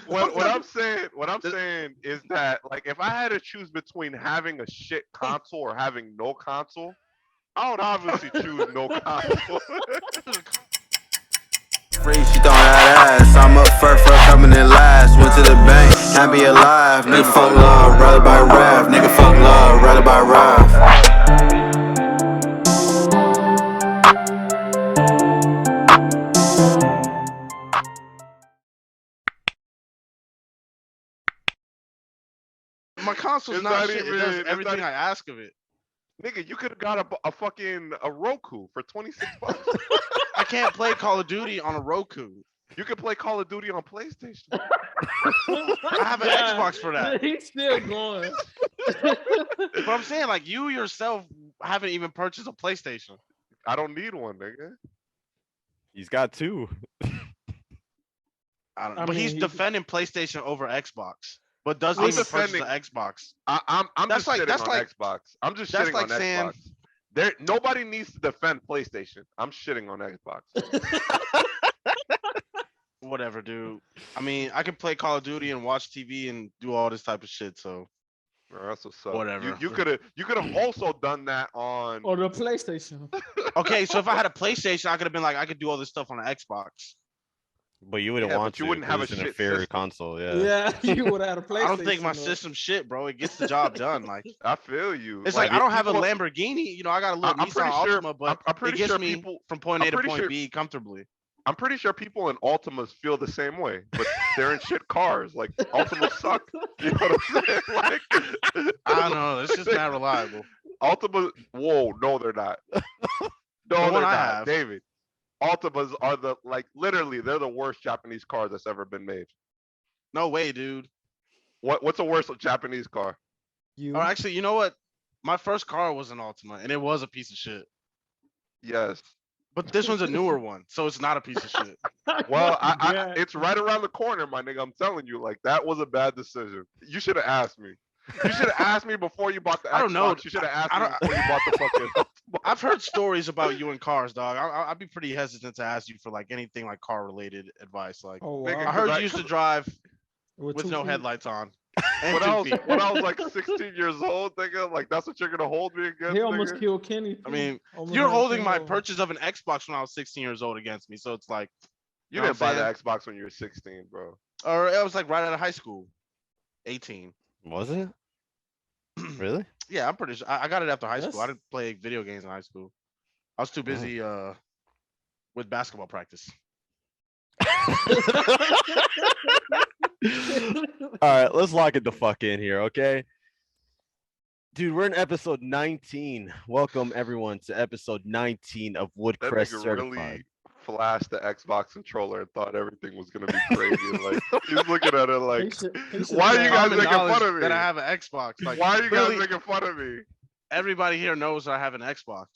What I'm saying is that like if I had to choose between having a shit console or having no console, I would obviously choose no console. Free, she throwing that ass. I'm up first, coming in last. Went to the bank, can't be alive. Nigga, fuck love, rather by rap. Nigga, fuck love, rather by rap. My console's It's not not shit. It does even. It's not. everything I ask of it. Nigga, you could have got a fucking a Roku for $26. I can't play Call of Duty on a Roku. You could play Call of Duty on PlayStation. I have an Xbox for that. He's still going. But I'm saying, like, you yourself haven't even purchased a PlayStation. I don't need one, nigga. He's got two. But he's defending PlayStation over Xbox, but doesn't I'm even purchase defending- an Xbox. I'm That's just like- shitting that's on like- Xbox. I'm just that's shitting like on saying- Xbox. Nobody needs to defend PlayStation. I'm shitting on Xbox. Whatever, dude. I mean, I can play Call of Duty and watch TV and do all this type of shit. So That's what's up. Whatever. You could have also done that on. Or the PlayStation. okay, so if I had a PlayStation, I could have been like, I could do all this stuff on an Xbox. But you wouldn't Yeah, want but you to. wouldn't have a it's an shit inferior system. console. Yeah. Yeah, you would have had a PlayStation. I don't think my though. system's shit, bro. It gets the job done. Like I feel you. it's like I if don't have a people- Lamborghini. You know, I got a little I'm Nissan pretty sure- Altima, but I'm pretty it gets sure me people- from point I'm A to pretty point sure- B comfortably. I'm pretty sure people in Altimas feel the same way, but they're in shit cars. Like Altimas suck. You know what I'm saying? Like I don't know. It's just not reliable. Altimas. Whoa, no, they're not. No, they're one I not, have. David. Altimas are literally they're the worst Japanese car that's ever been made. No way, dude. What's the worst Japanese car? You. Or actually, you know what? My first car was an Altima, and it was a piece of shit. Yes. But this one's a newer one, so it's not a piece of shit. Well, Yeah. it's right around the corner, my nigga. I'm telling you, like that was a bad decision. You should have asked me. You should have asked me before you bought the Xbox. I don't know. You should have asked I me don't- before you bought the fucking. I've heard stories about you in cars, dog. I'd be pretty hesitant to ask you for like anything like car related advice. Like Oh, Nigga, I wow. heard I- you used to drive with 2 no feet. headlights on. And when 2 I was feet. when I was like 16 years old, nigga, like that's what you're gonna hold me against. He almost nigga? killed Kenny. I mean, Almost you're ran holding Kenny my over. purchase of an Xbox when I was 16 years old against me, so it's like, You know didn't what buy I'm the saying? Xbox when you were 16, bro. or it was like right out of high school, 18. Was it? Really? Yeah, I'm pretty sure. I got it after high school. I That's- didn't play video games in high school. I was too busy with basketball practice. All right, let's lock it the fuck in here, okay? Dude, we're in episode 19. Welcome everyone to episode 19 of That Woodcrest nigga Certified. really flashed the Xbox controller and thought everything was gonna be crazy. Like he's looking at it He like, should- he should why are have you had- guys Common making fun knowledge of me? that I have an Xbox. Like, Why are you guys literally making fun of me? everybody here knows that I have an Xbox.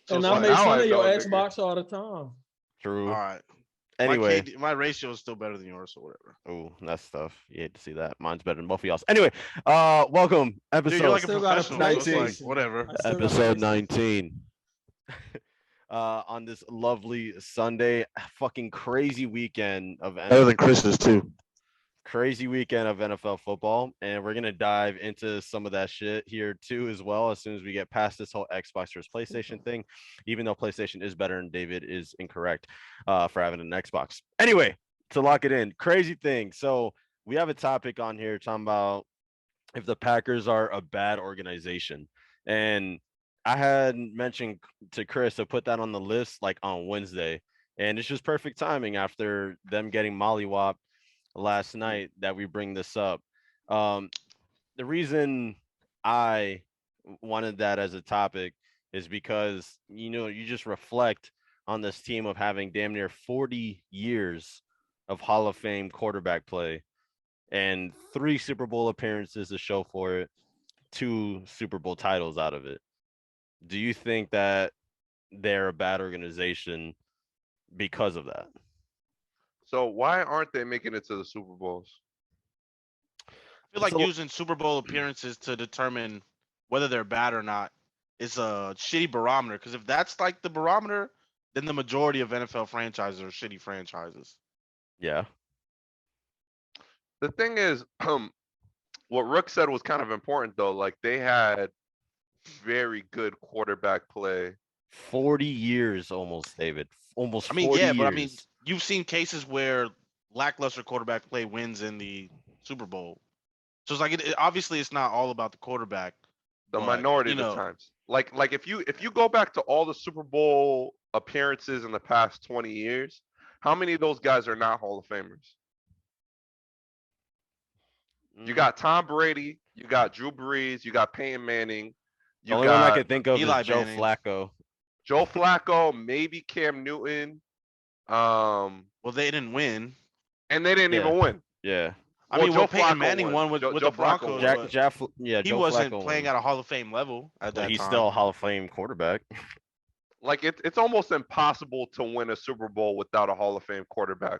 So And it's I like, make now fun I of your know, nigga. Xbox all the time. True. all right. Anyway, my ratio is still better than yours, or whatever. oh, that's tough. You hate to see that. Mine's better than both of y'all's. Anyway, welcome Dude, you're like a Still got a professional. So it's like, 19. whatever. I still got a episode PlayStation. 19. On this lovely Sunday, fucking crazy weekend of Christmas too. crazy weekend of NFL football, and we're gonna dive into some of that shit here too as well as soon as we get past this whole Xbox versus PlayStation thing. Even though PlayStation is better and David is incorrect for having an Xbox. Anyway, to lock it in, crazy thing. So we have a topic on here talking about if the Packers are a bad organization, and I had mentioned to Chris to put that on the list like on Wednesday, and it's just perfect timing after them getting mollywopped last night that we bring this up. The reason I wanted that as a topic is because you just reflect on this team of having damn near 40 years of Hall of Fame quarterback play and 3 Super Bowl appearances to show for it, 2 Super Bowl titles out of it. Do you think that they're a bad organization because of that? So why aren't they making it to the Super Bowls? I feel like It's a- using Super Bowl appearances to determine whether they're bad or not is a shitty barometer. Because if that's like the barometer, then the majority of NFL franchises are shitty franchises. Yeah. The thing is, what Rook said was kind of important though. Like they had very good quarterback play. 40 years almost, David. Almost I mean, 40 yeah, years. but I mean, you've seen cases where lackluster quarterback play wins in the Super Bowl. So it's like obviously it's not all about the quarterback. The but, minority you of the know, times. Like if you go back to all the Super Bowl appearances in the past 20 years, how many of those guys are not Hall of Famers? You Mm, got Tom Brady, you got Drew Brees, you got Peyton Manning, the you only one I got can think of Eli is Joe Manning. Flacco. Joe Flacco, maybe Cam Newton. well, they didn't win. And they didn't Yeah. even win. Yeah. I Well, mean, Joe well, Peyton Flacco Manning won with, Joe with the Flacco Broncos, won. but Yeah, he Joe wasn't Flacco playing won. at a Hall of Fame level at But that he's time. still a Hall of Fame quarterback. Like it's almost impossible to win a Super Bowl without a Hall of Fame quarterback.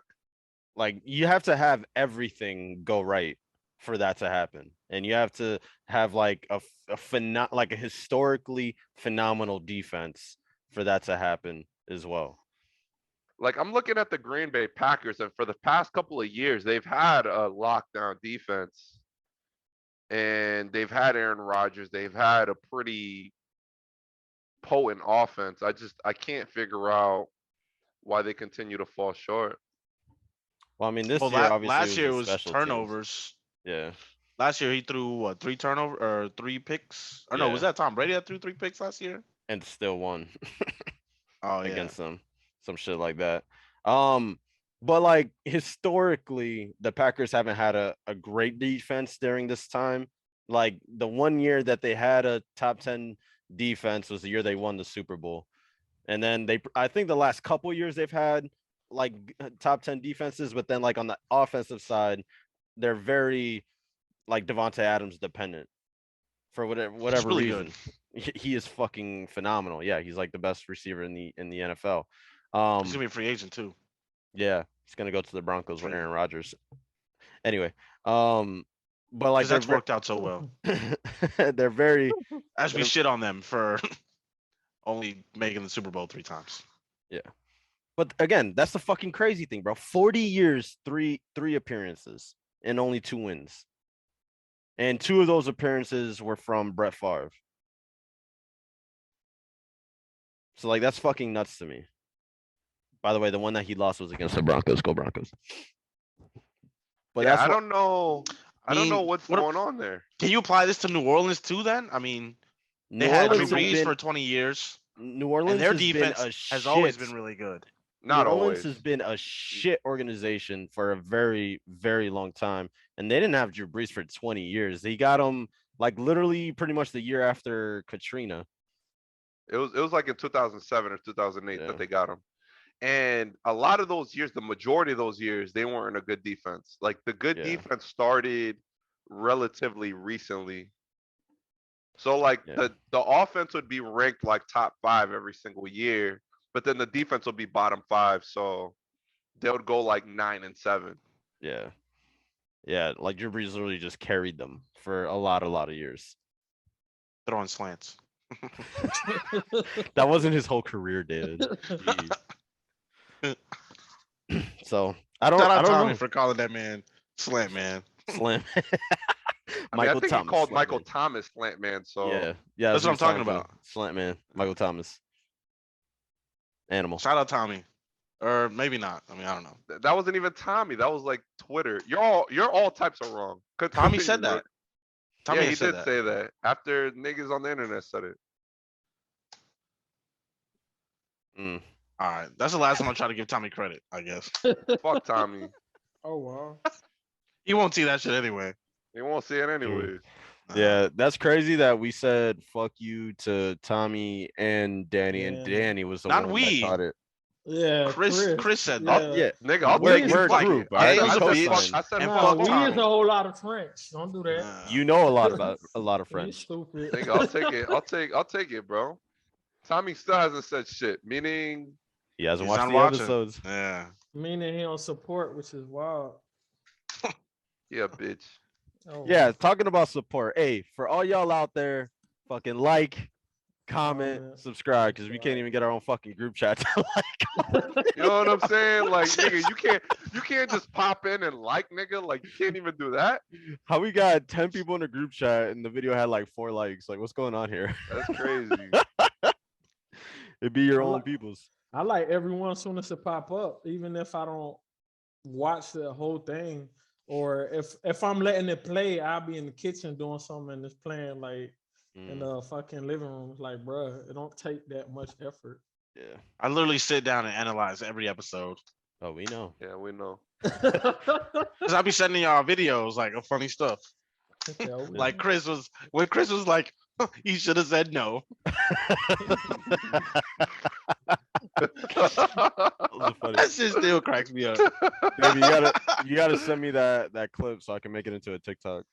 Like you have to have everything go right for that to happen, and you have to have like like a historically phenomenal defense for that to happen as well. Like I'm looking at the Green Bay Packers, and for the past couple of years, they've had a lockdown defense, and they've had Aaron Rodgers. They've had a pretty potent offense. I can't figure out why they continue to fall short. Well, I mean, this Well, year obviously last year the was special teams. turnovers. Yeah, Last year he threw what 3 picks? Or no, was Yeah. that Tom Brady that threw 3 picks last year? and still won Oh yeah. against them, some shit like that. But like historically, the Packers haven't had a great defense during this time. Like the one year that they had a top 10 defense was the year they won the Super Bowl. And then I think the last couple years they've had like top 10 defenses, but then like on the offensive side, they're very like Devontae Adams dependent for whatever really reason. He is fucking phenomenal. Yeah, he's like the best receiver in the NFL. He's gonna be a free agent too. Yeah, he's gonna go to the Broncos with True. Aaron Rodgers. Anyway, but like Because that's worked out so well. they're very As we shit on them for only making the Super Bowl 3 times. but again, that's the fucking crazy thing, bro. 40 years, three appearances, and only 2 wins. And 2 of those appearances were from Brett Favre. So like that's fucking nuts to me. By the way, the one that he lost was against the Broncos. Go Broncos. But Yeah, that's I don't know. I don't know mean, what's what- going on there. Can you apply this to New Orleans too? Then I mean, they New had Drew Orleans has Brees been, for 20 years, New Orleans and their has been defense a has always shit- been really good. Not New Orleans always. has been a shit organization for a very, very long time. And they didn't have Drew Brees for 20 years. They got him like literally pretty much the year after Katrina. It was like in 2007 or 2008 Yeah. that they got him. And a lot of those years, the majority of those years, they weren't a good defense. Like the good Yeah. defense started relatively recently. So like Yeah. the offense would be ranked like top 5 every single year, but then the defense would be bottom 5. So they would go like 9 and 7. Yeah. Yeah. Like Drew Brees literally just carried them for a lot of years. Throwing slants. That wasn't his whole career, David. Jeez. So I don't Shout out I don't Tommy know. for calling that man slant man. Slam. I mean, I Michael think Thomas. he called Slant Michael Man. Thomas Slant Man. So Yeah. That's what I'm talking about. about. Slant Man. Michael Thomas. Animal. Shout out Tommy, or maybe not. I mean, I don't know. that wasn't even Tommy. That was like Twitter. You're all types are wrong. Tommy Continue, said that. Rook. Tommy Yeah, had he said did that. say that after niggas on the internet said it. Mm. All right, that's the last time I try to give Tommy credit. I guess Fuck Tommy. Oh wow. he won't see that shit anyway. He won't see it anyways. Nah. Yeah, that's crazy that we said fuck you to Tommy and Danny, and Yeah. Danny was the Not one we. that caught it. Yeah. Chris said that. Yeah. Nigga, I'll We're- take we're it. a Fuck group, it. alright? I I said co-signed. fuck- I said And Nah, fuck we Tommy. is a whole lot of French. Don't do that. Nah. You know a lot about a lot of You friends. stupid. Nigga, I'll take it. I'll take it, bro. Tommy still hasn't said shit. Meaning, He hasn't He's watched not the watching. episodes. Yeah. Meaning he don't support, which is wild. yeah, bitch. Oh, Yeah, talking about support. Hey, for all y'all out there, fucking like, comment, man. subscribe, because we can't even get our own fucking group chat to like. You know what I'm saying? Like, nigga, you can't just pop in and like, nigga. Like, you can't even do that. How we got 10 people in a group chat and the video had like 4 likes? Like, what's going on here? That's crazy. It'd be your I own like- people's. I like everyone soon as it pop up, even if I don't watch the whole thing, or if I'm letting it play, I'll be in the kitchen doing something and it's playing like in the fucking living room. It's like, bruh, it don't take that much effort. Yeah. I literally sit down and analyze every episode. Oh, we know. Yeah, we know. Cause I be sending y'all videos like of funny stuff. Yeah, we- Like Chris was like, he should have said no. Those are funny. That shit still cracks me up. Baby, you gotta send me that clip so I can make it into a TikTok.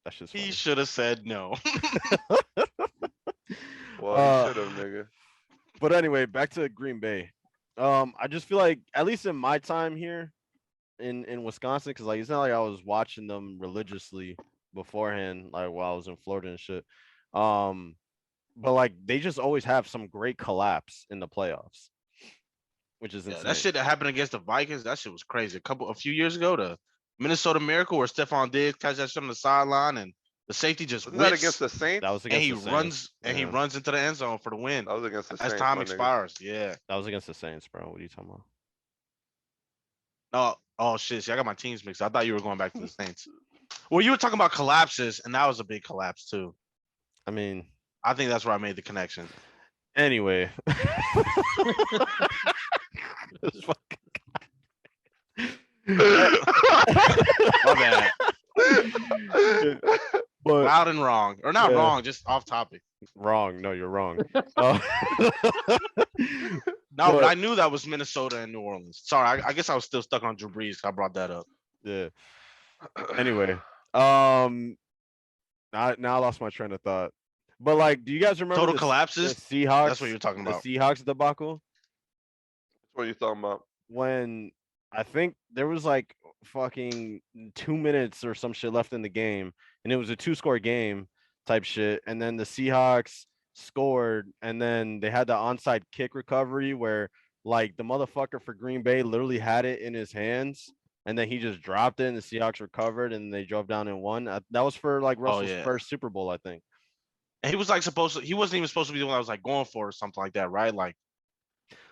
That's just funny. He should have said no. Well, Uh, you should have, nigga. But anyway, back to Green Bay. I just feel like, at least in my time here in Wisconsin, because like it's not like I was watching them religiously beforehand, like while I was in Florida and shit. But like they just always have some great collapse in the playoffs, which is Yeah, insane. that shit that happened against the Vikings, that shit was crazy. A few years ago, the Minnesota Miracle where Stephon Diggs catch that shit on the sideline and the safety just Wasn't that whips, against the Saints? That was and against he the Saints. runs and he Yeah. runs into the end zone for the win That was against the as Saints. time my nigga. expires. Yeah. That was against the Saints, bro. What are you talking about? No, oh shit. See, I got my teams mixed. I thought you were going back to the Saints. Well, you were talking about collapses, and that was a big collapse too. I mean, I think that's where I made the connection. anyway. This fucking My bad. but Loud and wrong, or not Yeah. wrong, just off topic. wrong. No, you're wrong. No, but But- I knew that was Minnesota and New Orleans. Sorry, I guess I was still stuck on Drew Brees. I brought that up. Yeah. Anyway, now I lost my train of thought. But like, do you guys remember Total the collapses. Seahawks? That's what you're talking the about. Seahawks debacle What are you talking about? when I think there was like fucking 2 minutes or some shit left in the game, and it was a 2-score game type shit, and then the Seahawks scored, and then they had the onside kick recovery where like the motherfucker for Green Bay literally had it in his hands. And then he just dropped it, and the Seahawks recovered, and they drove down and won. That was for like Russell's yeah. first Super Bowl, I think. And he was like he wasn't even supposed to be the one that was like going for it or something like that, right? Like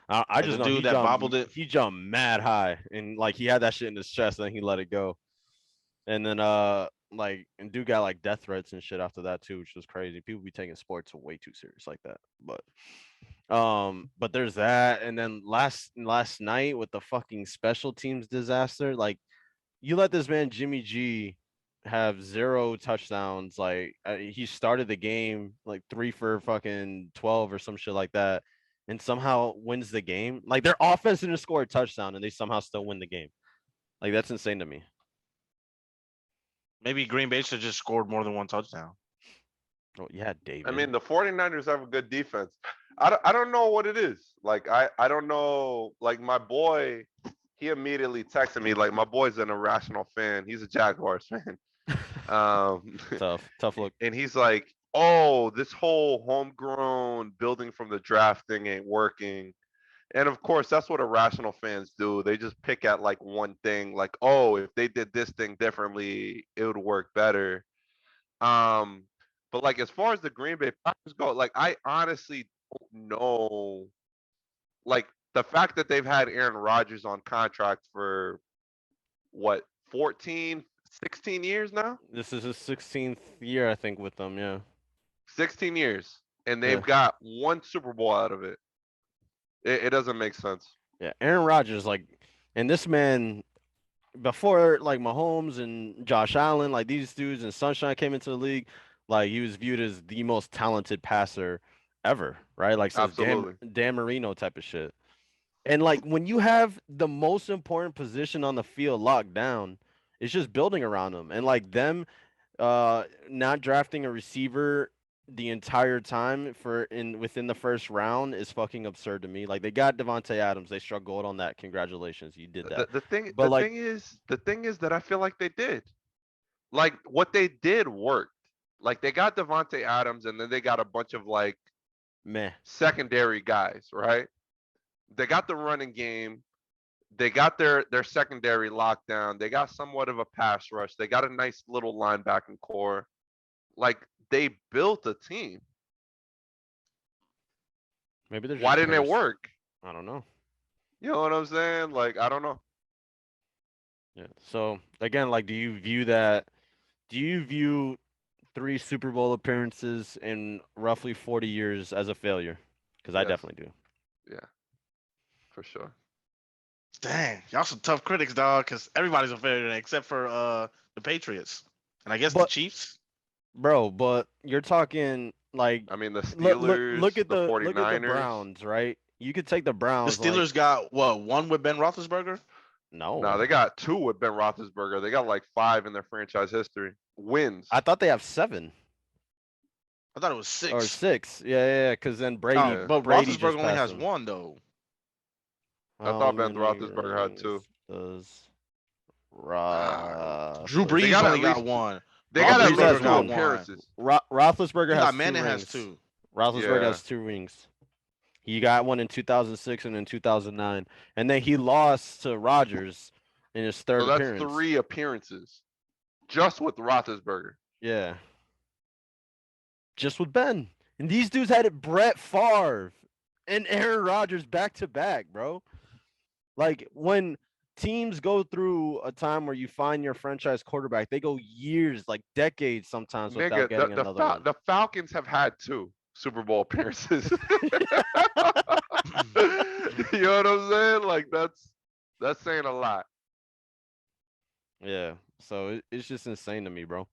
I Like just the know dude he that jumped, bobbled it? He jumped mad high, and like he had that shit in his chest, and then he let it go. And then like, and dude got like death threats and shit after that too, which was crazy. People be taking sports way too serious like that. But there's that, and then last night with the fucking special teams disaster, like you let this man Jimmy G have 0 touchdowns. Like he started the game like 3 for fucking 12 or some shit like that, and somehow wins the game. Like their offense didn't score a touchdown, and they somehow still win the game. Like that's insane to me. maybe Green Bay should have just scored more than one touchdown. Oh yeah, David. I mean, the 49ers have a good defense. I don't know what it is. Like, I don't know. Like, my boy, he immediately texted me. Like, my boy's an irrational fan. He's a Jaguars fan. tough look. And he's like, oh, this whole homegrown building from the draft thing ain't working. And of course, that's what irrational fans do. They just pick at like one thing, like, oh, if they did this thing differently, it would work better. But like as far as the Green Bay Packers go, like I honestly don't know. Like the fact that they've had Aaron Rodgers on contract for what, 14, 16 years now? This is his 16th year, I think, with them. Yeah. 16 years. And they've Yeah. got one Super Bowl out of it. It doesn't make sense. Yeah, Aaron Rodgers, like, and this man, before like Mahomes and Josh Allen, like these dudes and Sunshine came into the league, like he was viewed as the most talented passer ever, right? Like since Absolutely. Dan Marino type of shit. And like when you have the most important position on the field locked down, it's just building around them. And like them not drafting a receiver the entire time within the first round is fucking absurd to me. Like they got Devontae Adams, they struck gold on that. Congratulations, you did that. The thing, But, like- the thing is that I feel like they did. Like what they did worked. Like they got Devontae Adams and then they got a bunch of like Meh. secondary guys, right? They got the running game. They got their secondary lockdown. They got somewhat of a pass rush. They got a nice little linebacking core. Like they built a team. Maybe they're Why just didn't it cursed. work? I don't know. You know what I'm saying? Like, I don't know. Yeah. So again, like, do you view that? Do you view 3 Super Bowl appearances in roughly 40 years as a failure? Because I Yes. definitely do. Yeah, for sure. Dang, y'all some tough critics, dog. Because everybody's a failure today, except for the Patriots and I guess the But- Chiefs. Bro, but you're talking like I mean, the look, Steelers, look at the the 49ers. look at the Browns, right? You could take the The Browns. Steelers got what, one with Ben Roethlisberger? No, No, they got 2 with Ben Roethlisberger. They got like 5 in their franchise history. Wins. I thought they have 7 I thought it was 6. or 6. Yeah. Because then Brady, Yeah. But Brady Roethlisberger just only passed has him. 1 though. I thought How Ben many Roethlisberger had 2. rings Does Drew Roethlisberger- Brees got only at got least- 1. They got at Brees has least 2 one. appearances. Roethlisberger Eli has Manning 2 has rings. 2. Roethlisberger Yeah. has 2 rings. He got one in 2006 and in 2009, and then he lost to Rodgers in his third So that's appearance. 3 appearances. Just with Roethlisberger. Yeah. Just with Ben. And these dudes had it Brett Favre and Aaron Rodgers back to back, bro. Like when teams go through a time where you find your franchise quarterback, they go years, like decades sometimes without Nigga, getting another one. the Falcons have had 2 Super Bowl appearances. You know what I'm saying? Like that's saying a lot. Yeah. So it's just insane to me, bro.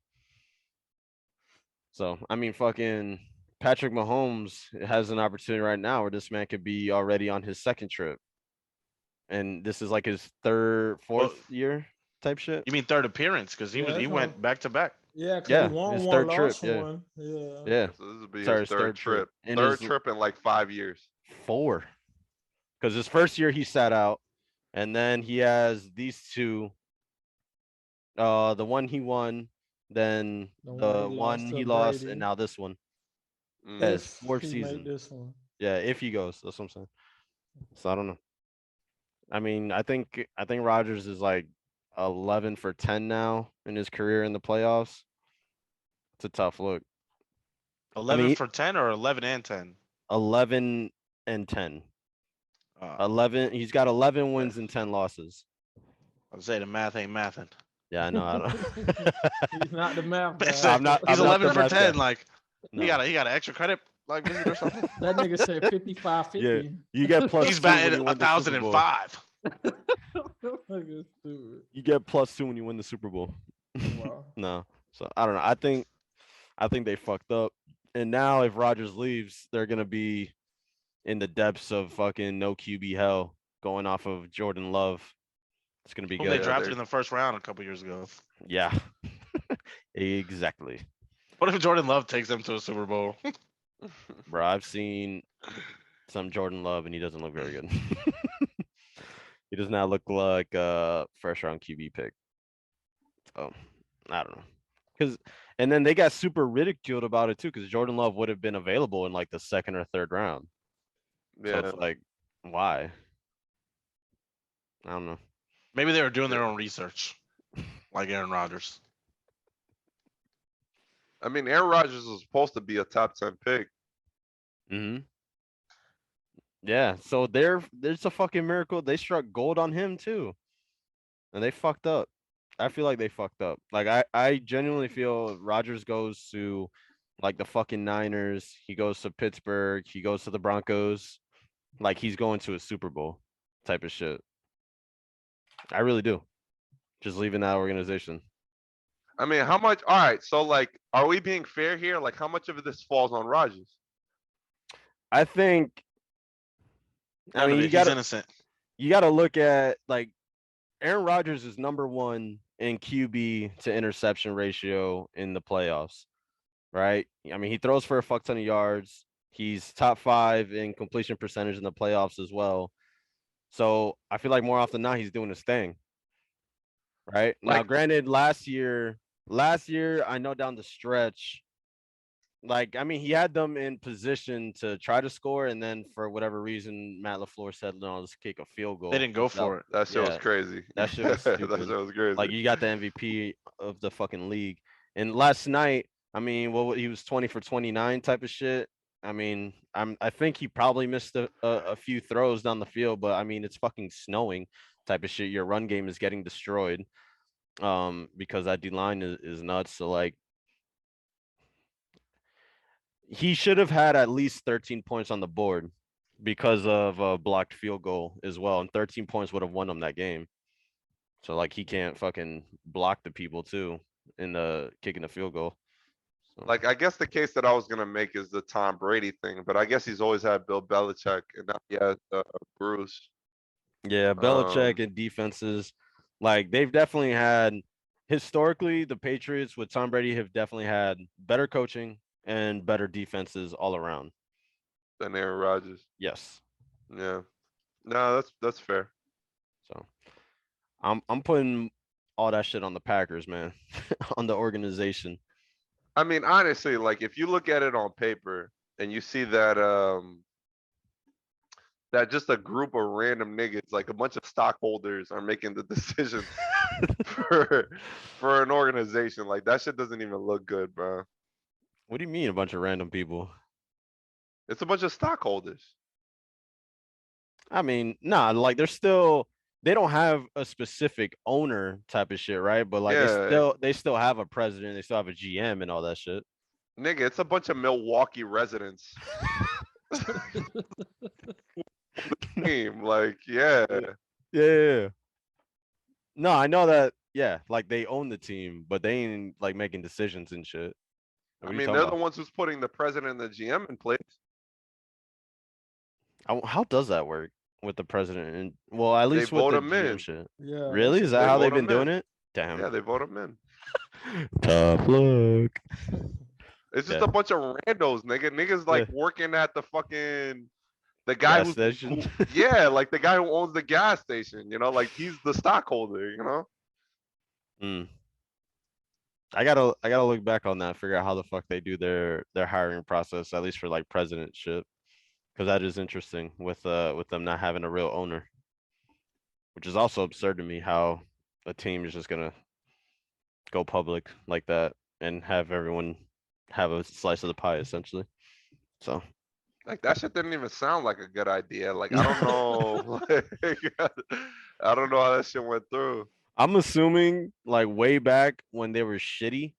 So I mean, fucking Patrick Mahomes has an opportunity right now where this man could be already on his 2nd trip. And this is like his 3rd, 4th year type shit. You mean 3rd appearance? Because he Yeah, he that's went all. back to back. Yeah, cause Yeah, he won his one, 3rd trip, lost yeah. one. Yeah. Yeah. So this will be Sorry, his his 3rd third trip. trip. And 3rd his- trip in like 5 years. 4. Because his first year he sat out, and then he has these 2. The one he won, then the one he lost, Brady. and now this one. Mm. Yeah, his If 4th he season. made this one. Yeah, if he goes, that's what I'm saying. So I don't know. I mean, I think Rodgers is like 11 for 10 now in his career in the playoffs. It's a tough look. 11 mean- for 10 or 11 and 10? 11 and 10. Uh, 11. He's got 11 wins and 10 losses. I'll say the math ain't mathin'. Yeah, I know. I don't. He's not the math guy. I'm not- He's I'm not 11 the for math 10. guy. Like No. he got an extra credit like visit or something. That nigga said 55-50. Yeah. You get plus He's 2 when batting you win the Super Bowl. 1,005. Nigga stupid. You get plus 2 when you win the Super Bowl. Wow. No. So I don't know. I think they fucked up. And now if Rodgers leaves, they're gonna be in the depths of fucking no QB hell going off of Jordan Love. It's gonna be Whom they good. drafted they're- in the 1st round a couple years ago. Yeah. Exactly. What if Jordan Love takes them to a Super Bowl? Bro, I've seen some Jordan Love and he doesn't look very good. He does not look like a first round QB pick. So I don't know. And then they got super ridiculed about it too, because Jordan Love would have been available in like the 2nd or 3rd round. So Yeah. it's like, why? I don't know. Maybe they were doing their own research, like Aaron Rodgers. I mean, Aaron Rodgers was supposed to be a top 10 pick. Mm-hmm. Yeah, so there's a fucking miracle. They struck gold on him too. And they fucked up. I feel like they fucked up. Like I genuinely feel Rodgers goes to like the fucking Niners, he goes to Pittsburgh, he goes to the Broncos, like he's going to a Super Bowl type of shit. I really do. Just leaving that organization. I mean, how much? All right. So like, are we being fair here? Like, how much of this falls on Rodgers? I think I None of mean it. you He's gotta innocent. look at like Aaron Rodgers is #1 in QB to interception ratio in the playoffs, right? I mean, he throws for a fuck ton of yards. He's top 5 in completion percentage in the playoffs as well. So I feel like more often than not, he's doing his thing. Right now, Like- granted, last year, I know down the stretch, Like, I mean, he had them in position to try to score, and then for whatever reason, Matt LaFleur said, "No, let's kick a field goal." They didn't go which for it. That shit was Yeah, crazy. that shit was That stupid. shit was Like, crazy. you got the MVP of the fucking league, and last night, I mean, he was 20 for 29 type of shit. I mean, I think he probably missed a few throws down the field, but I mean, it's fucking snowing type of shit. Your run game is getting destroyed, because that D line is nuts. So like, he should have had at least 13 points on the board because of a blocked field goal as well, and 13 points would have won him that game. So like, he can't fucking block the people too in the kicking the field goal. So, Like, I guess the case that I was gonna make is the Tom Brady thing, but I guess he's always had Bill Belichick and now he has Bruce. yeah, Belichick and defenses, like they've definitely had historically the Patriots with Tom Brady have definitely had better coaching and better defenses all around. Than Aaron Rodgers. Yes. Yeah. No, that's fair. So I'm putting all that shit on the Packers, man, on the organization. I mean, honestly, like if you look at it on paper and you see that that just a group of random niggas, like a bunch of stockholders are making the decision for an organization, like that shit doesn't even look good, bro. What do you mean a bunch of random people? It's a bunch of stockholders. I mean, nah, like they don't have a specific owner type of shit, right? But like Yeah. they still have a president, they still have a GM and all that shit. Nigga, it's a bunch of Milwaukee residents. Team, like, yeah. Yeah. No, I know that. Yeah, like they own the team, but they ain't like making decisions and shit. I What are you mean, talking they're the about? ones who's putting the president and the GM in place. How does that work with the president? And well, at They least with vote the him GM in. shit. Yeah, Really? Is that They how vote they've been him in. doing it? Damn. Yeah, they vote him in. Tough luck. It's just Yeah. a bunch of randos, nigga. Niggas like Yeah. working at the fucking the guy Gas station. yeah, like the guy who owns the gas station, you know, like he's the stockholder, you know? Mm. I gotta look back on that, figure out how the fuck they do their hiring process, at least for like president shit. Because that is interesting with them not having a real owner. Which is also absurd to me how a team is just gonna go public like that and have everyone have a slice of the pie essentially. So Like that shit didn't even sound like a good idea. Like I don't know. Like, I don't know how that shit went through. I'm assuming like way back when they were shitty,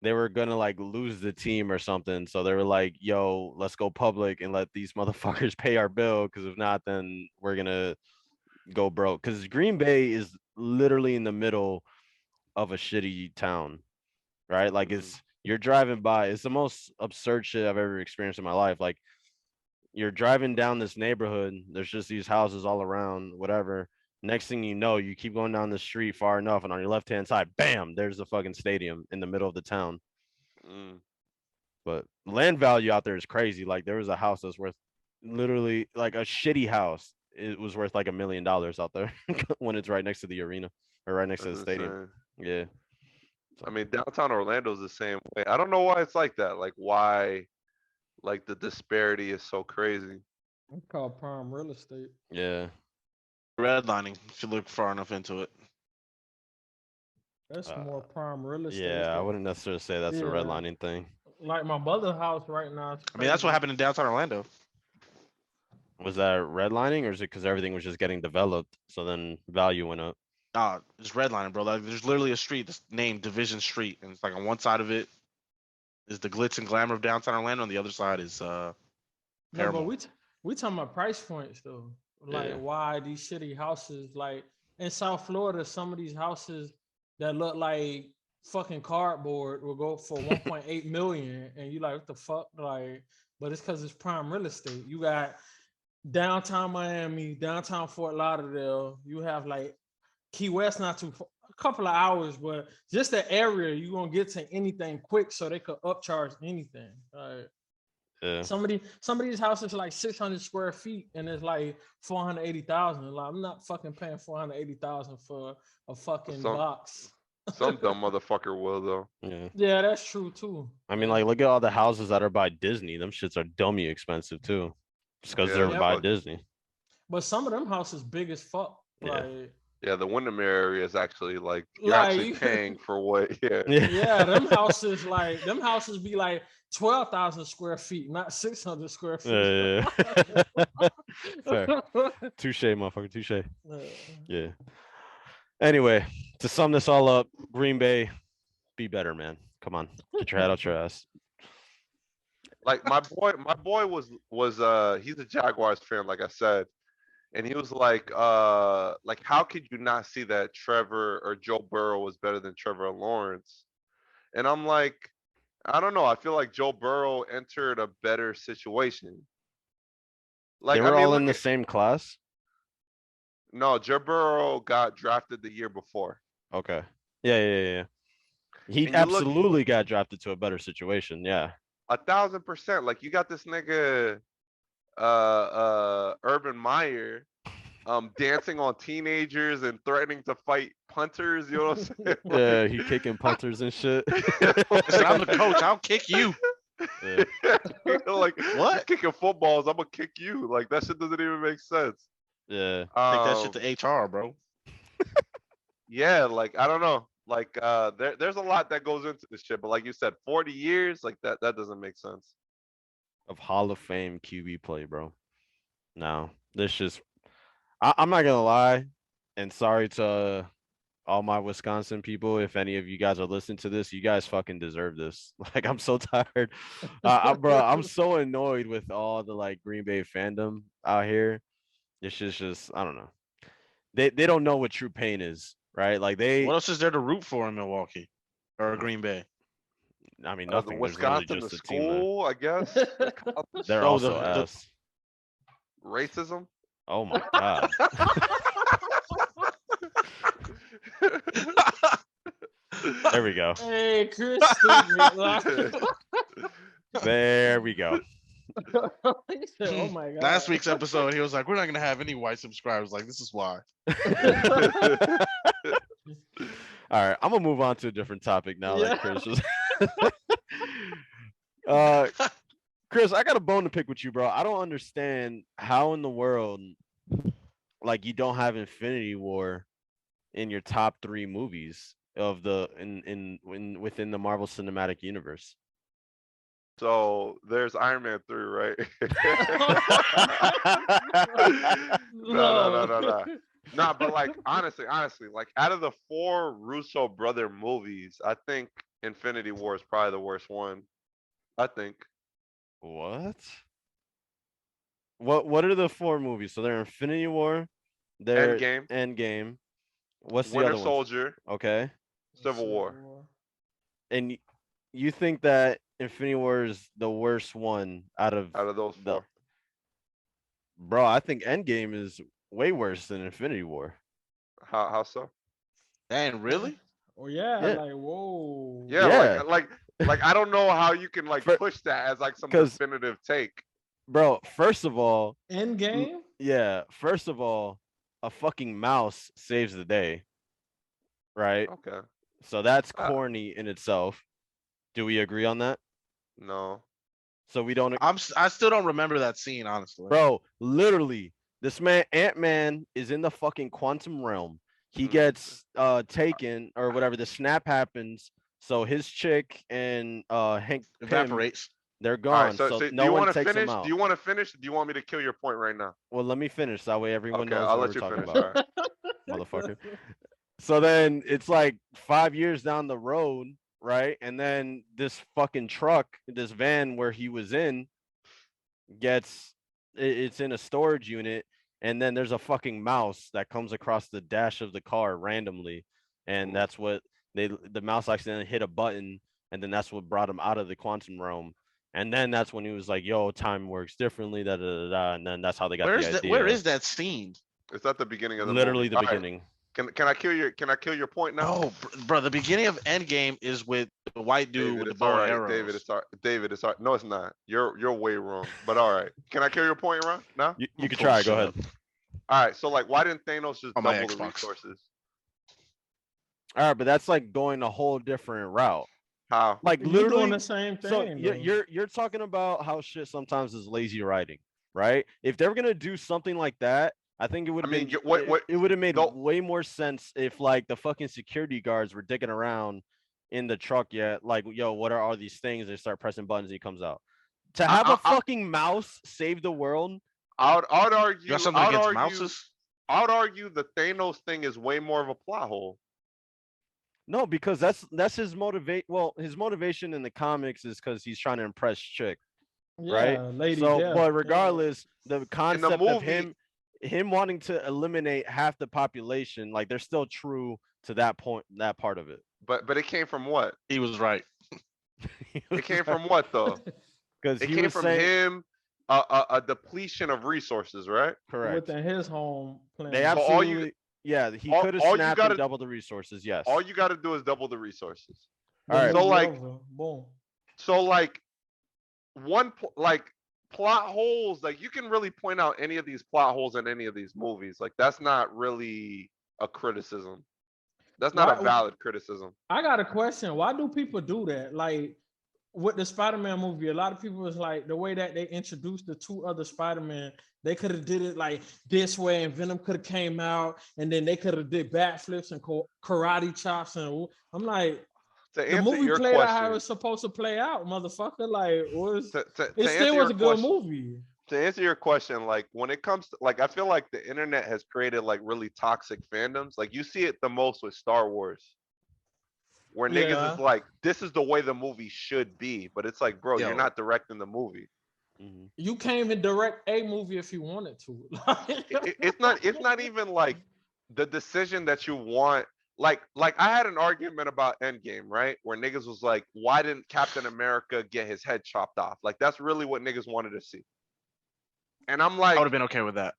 they were gonna like lose the team or something. So they were like, yo, let's go public and let these motherfuckers pay our bill. Cause if not, then we're gonna go broke. Cause Green Bay is literally in the middle of a shitty town, right? Like it's you're driving by, it's the most absurd shit I've ever experienced in my life. Like you're driving down this neighborhood, there's just these houses all around, whatever. Next thing you know, you keep going down the street far enough, and on your left hand side, bam, there's the fucking stadium in the middle of the town. Mm. But land value out there is crazy. Like there was a house that's worth literally like a shitty house. It was worth like $1 million out there when it's right next to the arena or right next to the That's stadium. insane. Yeah. I mean, downtown Orlando's the same way. I don't know why it's like that. Like why like the disparity is so crazy. It's called prime real estate. Yeah. Redlining, if you look far enough into it. That's more prime real estate. Yeah, I wouldn't necessarily say that's a Yeah. redlining thing. Like my brother's house right now. is I mean, that's what crazy. happened in downtown Orlando. Was that redlining or is it because everything was just getting developed? So then value went up. It's redlining, bro. Like, there's literally a street that's named Division Street, and it's like on one side of it is the glitz and glamour of downtown Orlando, on the other side is No, but Paramount. we talking about price points though. Like Yeah. why these shitty houses, like in South Florida, some of these houses that look like fucking cardboard will go for 1.8 million, and you like what the fuck, like, but it's because it's prime real estate. You got downtown Miami, downtown Fort Lauderdale. You have like Key West, not too a couple of hours, but just the area you gonna get to anything quick, so they could upcharge anything. Yeah. Some of these houses are like 600 square feet, and it's like 480,000. Like I'm not fucking paying 480,000 for a fucking Some- box. Some dumb motherfucker will though. Yeah. Yeah, that's true too. I mean, like, look at all the houses that are by Disney. Them shits are dummy expensive too. Just because Yeah, they're them by fuck- Disney. But some of them houses big as fuck. Yeah. Like, Yeah, the Windermere area is actually like you're Like, actually you- paying for what. Yeah. yeah, them houses be like 12,000 square feet, not 600 square feet. Yeah. Fair. Touche, motherfucker. Touche. Uh, Yeah. Anyway, to sum this all up, Green Bay, be better, man. Come on, get your head out your ass. Like my boy was he's a Jaguars fan, like I said. And he was like how could you not see that Trevor or Joe Burrow was better than Trevor Lawrence? And I'm like, I don't know. I feel like Joe Burrow entered a better situation. Like, They were I mean, all in look the at- same class. no, Joe Burrow got drafted the year before. Okay. Yeah. He And you look- absolutely got drafted to a better situation. Yeah. 1,000%. Like you got this nigga Urban Meyer dancing on teenagers and threatening to fight punters, you know what I'm saying? Yeah, he kicking punters and shit. Listen, I'm the coach. I'll kick you. Yeah. You know, like What? you're kicking footballs, I'm gonna kick you. Like that shit doesn't even make sense. Yeah. Take that shit Um, to HR, bro. Yeah, like I don't know. Like there's a lot that goes into this shit, but like you said, 40 years, like that doesn't make sense. Of Hall of Fame QB play, bro. No, this just I'm not gonna lie, and sorry to all my Wisconsin people. If any of you guys are listening to this, you guys fucking deserve this. Like, I'm so tired, bro. I'm so annoyed with all the like Green Bay fandom out here. It's just I don't know. They don't know what true pain is, right? Like What else is there to root for in Milwaukee or Green Bay? I mean, The nothing. There's really Wisconsin, the just a team there. school, I guess. the college, They're Oh, also the- ass. racism. Oh my god. There we go. Hey, Chris, stupid. Like, There we go. he said, oh my god. Last week's episode, he was like, "We're not gonna have any white subscribers." Like, this is why. All right, I'm gonna move on to a different topic now. That Yeah. Chris was. Chris, I got a bone to pick with you, bro. I don't understand how in the world, like, you don't have Infinity War in your top 3 movies of the within the Marvel Cinematic Universe. So there's Iron Man 3, right? No. Nah, but like honestly, like out of the 4 Russo brother movies, I think Infinity War is probably the worst one. I think. What? What are the 4 movies? So they're Infinity War, they're Endgame, Endgame. What's the Winter other one? Soldier, Okay. Civil War. And you think that Infinity War is the worst one out of Out of those the 4. bro? I think Endgame is way worse than Infinity War. How so? And really? Oh yeah, Yeah. like whoa. Yeah, Yeah. like I don't know how you can like For- push that as like some 'cause- definitive take. Bro, first of all, End game. yeah, first of all, a fucking mouse saves the day. Right? Okay. So that's Uh, corny in itself. Do we agree on that? No. So we don't I still don't remember that scene, honestly. Bro, literally, this man Ant-Man is in the fucking quantum realm. He Mhm. gets taken or whatever. The snap happens. So his chick and Hank Pym, Evaporates. they're All gone. right, so do no you one want to takes finish? them out. Do you want to finish? Do you want me to kill your point right now? Well, let me finish. That way everyone Okay, knows I'll what let we're you talking finish. about. All right. Motherfucker. So then it's like 5 years down the road, right? And then this fucking truck, this van where he was in, it's in a storage unit, and then there's a fucking mouse that comes across the dash of the car randomly, and that's what the mouse accidentally hit a button, and then that's what brought him out of the quantum realm. And then that's when he was like, "Yo, time works differently." Da da da da. And then that's how they got Where's the that? idea. Where is that scene? It's at the beginning of the Literally movie. the All right, beginning. Can I kill your point now? No, bro. The beginning of Endgame is with the white dude David, with the it's bow all and right. arrows. David, it's all right. No, it's not. You're way wrong. But all right. Can I kill your point, Ron? No? You can try. Go ahead. Bullshit. All right. So like why didn't Thanos just On my double the Xbox. resources? All right, but that's like going a whole different route. How? Like You literally doing the same So thing. you're talking about how shit sometimes is lazy writing, right? If they were gonna do something like that, I think it would I have mean, been what? it would have made No, way more sense if like the fucking security guards were digging around in the truck yet, like yo, what are all these things? They start pressing buttons, he comes out. To have a I, fucking mouse save the world, I'd You argue. got something against mouses? I'd argue the Thanos thing is way more of a plot hole. no, because that's his motivate. Well, his motivation in the comics is because he's trying to impress chick. Right? Yeah, Lady So, Death. but yeah. regardless, the concept of movie- him wanting to eliminate half the population, like they're still true to that point, that part of it. But it came from what? He was right. It came from what though? because It he came was from saying him. A depletion of resources, right? correct. Within his home planet. They So all you- absolutely, yeah, he all- could have all you snapped gotta- and doubled the resources. Yes. All you got to do is double the resources. All right. The So, movie like- over. Boom. So like like plot holes, like you can really point out any of these plot holes in any of these movies. Like that's not really a criticism. That's not a Why- valid criticism. I got a question. Why do people do that? Like with the Spider-Man movie, a lot of people was like the way that they introduced the two other Spider-Man, they could have did it like this way, and Venom could have came out, and then they could have did backflips and karate chops, and I'm like, To the answer movie your played out how question, it's supposed to play out, motherfucker. Like, to it answer still your was a good question- movie. To answer your question, like when it comes to like, I feel like the internet has created like really toxic fandoms. Like you see it the most with Star Wars, where niggas Yeah. is like, this is the way the movie should be, but it's like, bro, Yo. you're not directing the movie. Mhm. You can't even direct a movie if you wanted to. It's not even like the decision that you want. Like I had an argument about Endgame, right? Where niggas was like, why didn't Captain America get his head chopped off? Like that's really what niggas wanted to see. And I'm I like, would have been okay with that.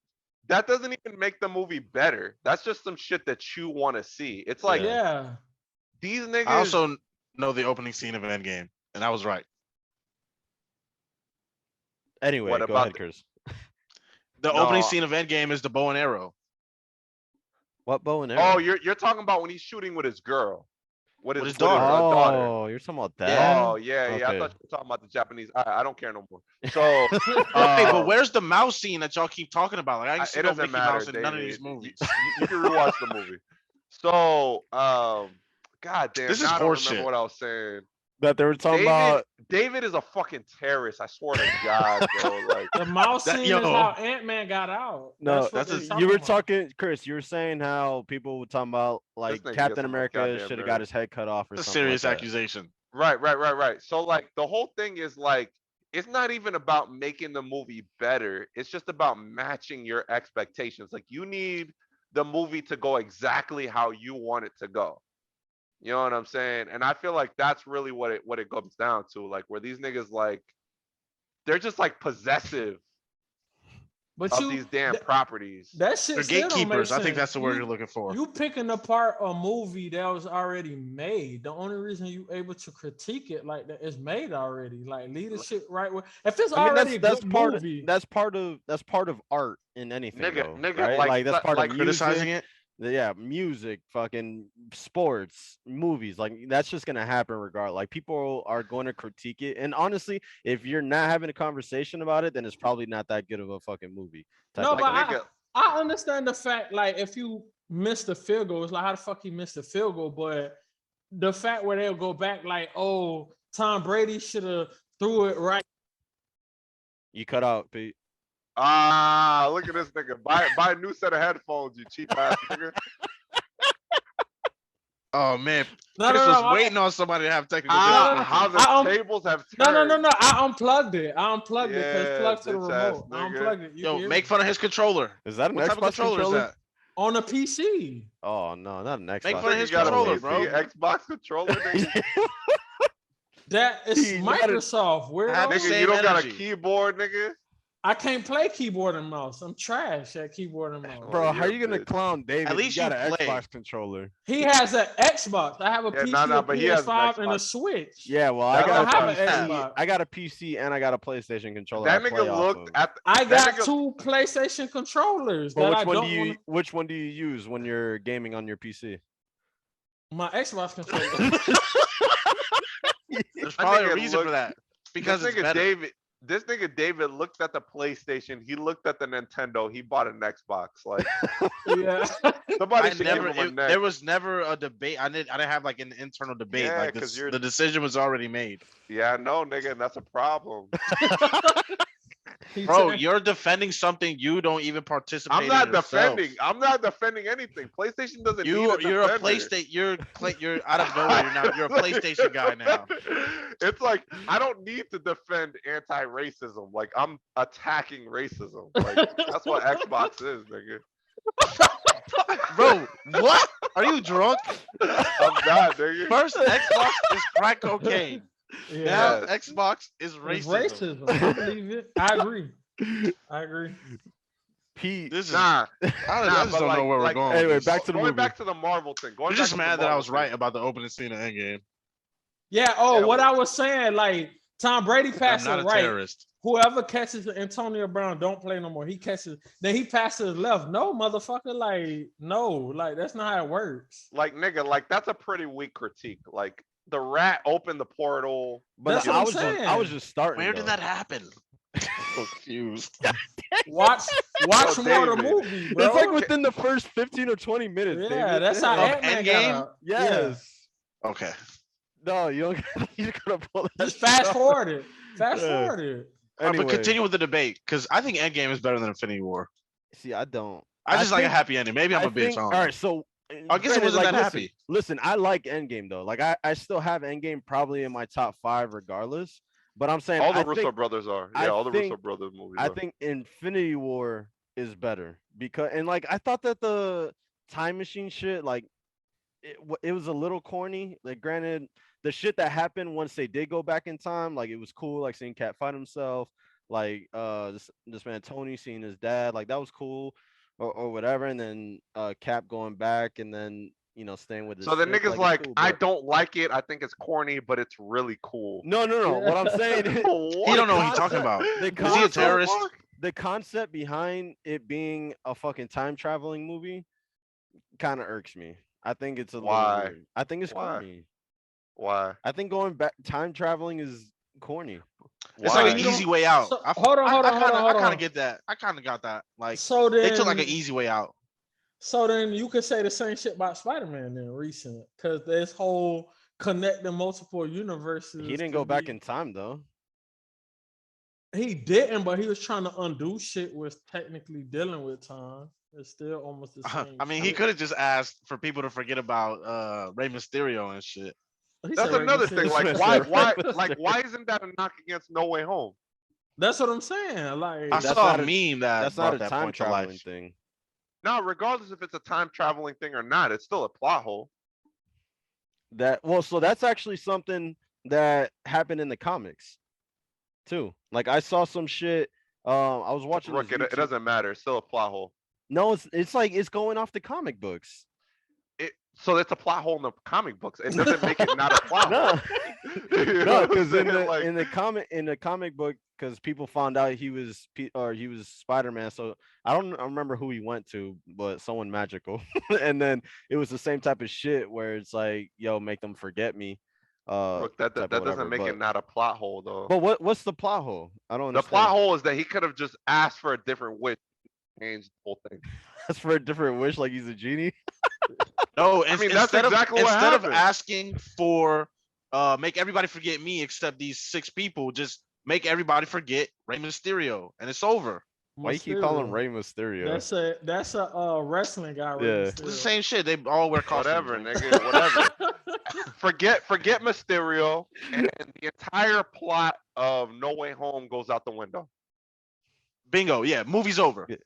that doesn't even make the movie better. That's just some shit that you want to see. It's like Yeah. these niggas. I also know the opening scene of Endgame, and I was right. Anyway, What go about ahead, the- Chris. The opening No. scene of Endgame is the bow and arrow. What bow and arrow? Oh, you're talking about when he's shooting with his girl, with his, With his daughter. daughter. Oh, you're talking about that. Yeah. Oh yeah. I Okay. thought you were talking about the Japanese. I don't care no more. So Hey, uh, but where's the mouse scene that y'all keep talking about? Like I ain't it seen no doesn't Mickey matter. Mouse in none of David. these movies. You can rewatch the movie. So god damn, This is now I don't remember horseshit. what I was saying. That they were talking David, about. David is a fucking terrorist. I swear to God, bro. Like The mouse That- scene is yo. how Ant-Man got out. No, what that's they're a- You were about. talking, Chris. You were saying how people were talking about like nigga gets Captain on my America goddamn should have nerves. got his head cut off or It's a something. serious like that. accusation. right. So like the whole thing is like it's not even about making the movie better. It's just about matching your expectations. Like you need the movie to go exactly how you want it to go. You know what I'm saying? And I feel like that's really what it comes down to. Like where these niggas like they're just like possessive But of you, these damn th- properties. that shit They're still don't make gatekeepers. I think sense. that's the word You- you're looking for. You picking apart a movie that was already made. The only reason you able to critique it like that is made already. Like leave the shit right where. If it's I mean, already that's a good part movie, of that's part of art in anything. Nigga- though, nigga, right? like, Like that's part like of Criticizing music. it. Yeah, music, fucking sports, movies, like that's just gonna happen regardless. Like people are going to critique it, and honestly, if you're not having a conversation about it, then it's probably not that good of a fucking movie. type no, of but thing. nigga- I understand the fact. Like if you miss the field goal, it's like how the fuck he missed the field goal. But the fact where they'll go back like, oh, Tom Brady should have threw it right. You cut out, Pete. Ah, look at this nigga. Buy a new set of headphones, you cheap ass nigga. Oh man, No, Chris no, was no, waiting on somebody to have technical Ah, difficulties. how the I tables have No, turned. no. I unplugged it. I unplugged it because Yeah, it's plugged to the bitch ass remote. I nigga. unplugged it. You can Yo, hear make me. fun of his controller. Is that an What type of Xbox controller is that? On a PC. Oh no, not an Xbox. Make fun of You his got a controller, PC, bro. Xbox controller, nigga. That is You gotta- Microsoft. Weirdo. Have the Nigga, same you don't got a energy. keyboard, nigga. I can't play keyboard and mouse. I'm trash at keyboard and mouse. Bro, Oh, how you're you gonna bitch. clown David? At least you got you an play. Xbox controller. He has an Xbox. I have a Yeah, PC, nah, a but he has an PS5, and a Xbox. Switch. Yeah, well, That's I got what a I PC. have an Xbox. I got a PC and I got a PlayStation controller. That I play nigga off looked of. at. I that got nigga- two PlayStation controllers But that I don't want. which one do you use when you're gaming on your PC? My Xbox controller. There's probably a nigga reason for looked- that because this it's nigga better. David, this nigga David looked at the PlayStation. He looked at the Nintendo. He bought an Xbox. Like Yeah. somebody I should never, give him a it- neck. there was never a debate. I didn't have like an internal debate. Yeah, Like 'cause this, you're- the decision was already made. Yeah, no, nigga, and that's a problem. He Bro, said- you're defending something you don't even participate I'm in not yourself. defending. I'm not defending anything. PlayStation doesn't need You're a defender. PlayStation. You're out of nowhere. You're a PlayStation guy now. It's like I don't need to defend anti-racism. Like I'm attacking racism. Like that's what Xbox is, nigga. Bro, what? Are you drunk? I'm not, nigga. First, Xbox is crack cocaine. Yeah. Now, Yes. Xbox is It's racism. racism. I believe it. I agree. I agree. Pete. This is. Nah, I nah, just but don't know like- where we're like- going. with Anyway, this. back to the going movie. back to the Marvel thing. Going You're back just to the mad that I Marvel was thing. right about the opening scene of Endgame. Yeah. Oh, what I was saying, like Tom Brady I'm passed not it a right. terrorist. Whoever catches Antonio Brown don't play no more. He catches, then he passes left. No, motherfucker, like no, like that's not how it works. Like nigga, like that's a pretty weak critique. Like the rat opened the portal. But That's I what I'm was just, I saying. was just starting. Where did though. that happen? Confused. Watch Yo, more of the David. movie, bro. It's like within the first 15 or 20 minutes. yeah, David. that's how Of Ant-Man Endgame? got out. Yeah. Yes. Okay. No, you don't. You gotta pull that. Just fast shit forward it. Fast Yeah. forward it. All right, Anyway, but continue with the debate because I think Endgame is better than Infinity War. See, I don't. I just like a think- happy ending. Maybe I'm I a bitch. think- I don't all know. right, so I guess it granted, wasn't that listen, happy. Listen, I like Endgame though. Like I still have Endgame probably in my top 5 regardless. But I'm saying All the I Russo think, brothers are. I Yeah, all the Russo think- brothers movies. I are. think Infinity War is better because and like I thought that the time machine shit like it was a little corny. Like granted, the shit that happened once they did go back in time, like it was cool. Like seeing Cap fight himself, like this man Tony seeing his dad, like that was cool, or whatever. And then Cap going back and then staying with his. So the chick, nigga's it's like, cool, I but- don't like it. I think it's corny, but it's really cool. No. What I'm saying is He don't know what he's talking about. the Is he a concept- terrorist? the concept behind it being a fucking time traveling movie kind of irks me. I think it's a little Why? weird. I think it's Why? corny. Why? I think going back time traveling is corny. It's Why? like an easy way out. So- I, hold on, hold on, I hold on, hold kind on. of get that. I kind of got that. Like So then they took like an easy way out. So then you could say the same shit about Spider-Man then recent, because this whole connecting multiple universes. He didn't to go back be- in time though. He didn't, but he was trying to undo shit was technically dealing with time. It's still almost the same. I mean, he shit. could have just asked for people to forget about Rey Mysterio and shit. He That's said another Rey thing. Mysterio. Like, That's why, right. why, why isn't that a knock against No Way Home? That's what I'm saying. Like, I That's saw a not a- meme that That's brought not a that time point to traveling life. thing. No, regardless if it's a time traveling thing or not, it's still a plot hole. So that's actually something that happened in the comics too. Like I saw some shit. I was watching. Rook, this it YouTube- doesn't matter. It's still a plot hole. No, it's like it's going off the comic books. So it's a plot hole in the comic books. It doesn't make it not a plot No, hole. You know no, what I'm because in saying? the Like, in the comic book, because people found out he was Spider-Man. So I don't remember who he went to, but someone magical. And then it was the same type of shit where it's like, yo, make them forget me. Look, that type of doesn't whatever, make but- it not a plot hole though. But what's the plot hole? I don't The understand. plot hole is that he could have just asked for a different witch, change the whole thing. That's for a different wish, like he's a genie. No, I mean, that's instead exactly of what instead of happened. asking for make everybody forget me except these 6 people, just make everybody forget Rey Mysterio, and it's over. Why you keep calling Mysterio. Rey Mysterio? That's a wrestling guy. Rey Yeah. It's the Mysterio. same shit. They all wear costumes. Whatever, man. nigga. Whatever. forget Mysterio, and the entire plot of No Way Home goes out the window. Bingo. Yeah, movie's over. Yeah.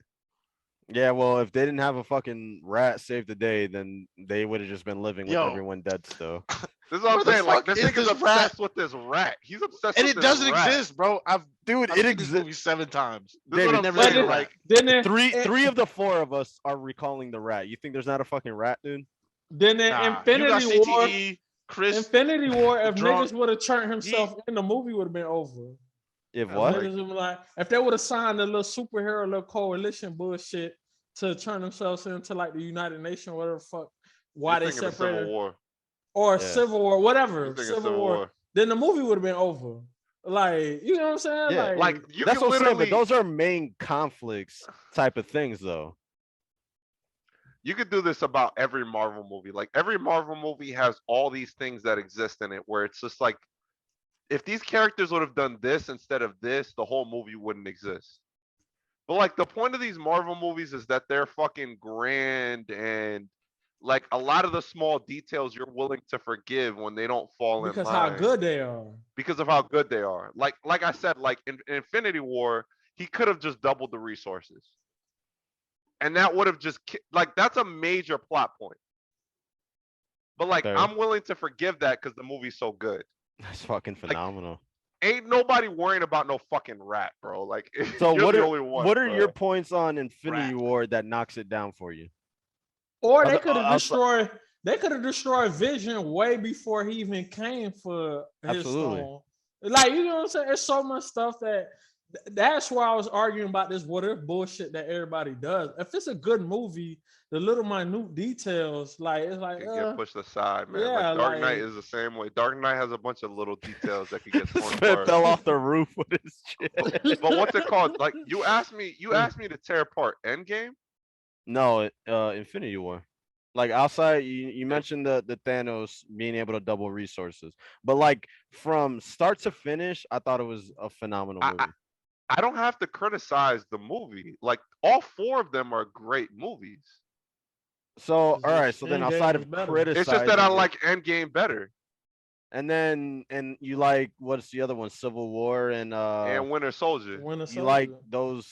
Yeah, well, if they didn't have a fucking rat save the day, then they would have just been living with Yo. everyone dead still. This is what I'm Where the saying. Like fuck this is nigga's this rat? obsessed with this rat. He's obsessed And with it this doesn't rat. exist, bro. Dude, I've seen this movie 7 times. This is what David, I'm never saying, seen a like, rat. Then in, Three of the 4 of us are recalling the rat. You think there's not a fucking rat, dude? then in Nah, you got Infinity War. CTE, Chris. Infinity War. If drunk. niggas would have turned himself in, the movie would have been over. If That's what? like- Niggas would be like, if they would have signed a little superhero, little coalition bullshit to turn themselves into like the United Nations, whatever the fuck. Why you're they thinking of Civil separated? War. or Yeah. Civil War, You whatever, think of Civil War, then the movie would have been over. Like, you know what I'm saying? Yeah, Like you That's can what I'm saying, but literally, those are main conflicts type of things, though. you could do this about every Marvel movie. Like every Marvel movie has all these things that exist in it where it's just like, if these characters would have done this instead of this, the whole movie wouldn't exist. But like the point of these Marvel movies is that they're fucking grand and like a lot of the small details you're willing to forgive when they don't fall in because how line good they are. because of how good they are. Like I said, like in Infinity War, he could have just doubled the resources. And that would have just like that's a major plot point. But like Fair. I'm willing to forgive that because the movie's so good. That's fucking phenomenal. Ain't nobody worrying about no fucking rat, bro. Like So you're what the are only one. what are bro. your points on Infinity Rat. War that knocks it down for you? Or they Other- could have outside- destroyed. They could have destroyed Vision way before he even came for his Absolutely. stone. Like, you know what I'm saying? There's so much stuff that's why I was arguing about this what if bullshit that everybody does. If it's a good movie, the little minute details, like it's like Can get pushed aside, man. yeah, like Dark Knight like- is the same way. Dark Knight has a bunch of little details that could get torn This man apart. fell off the roof with his shit. But what's it called? Like you asked me to tear apart Endgame. No, Infinity War. Like outside, you mentioned the Thanos being able to double resources, but like from start to finish, I thought it was a phenomenal movie. I don't have to criticize the movie. Like all four of them are great movies. So all It's right, just so then Endgame outside was of better. criticizing, It's just that I it, like Endgame better and you like what's the other one, Civil War and Winter Soldier. Winter you like Soldier.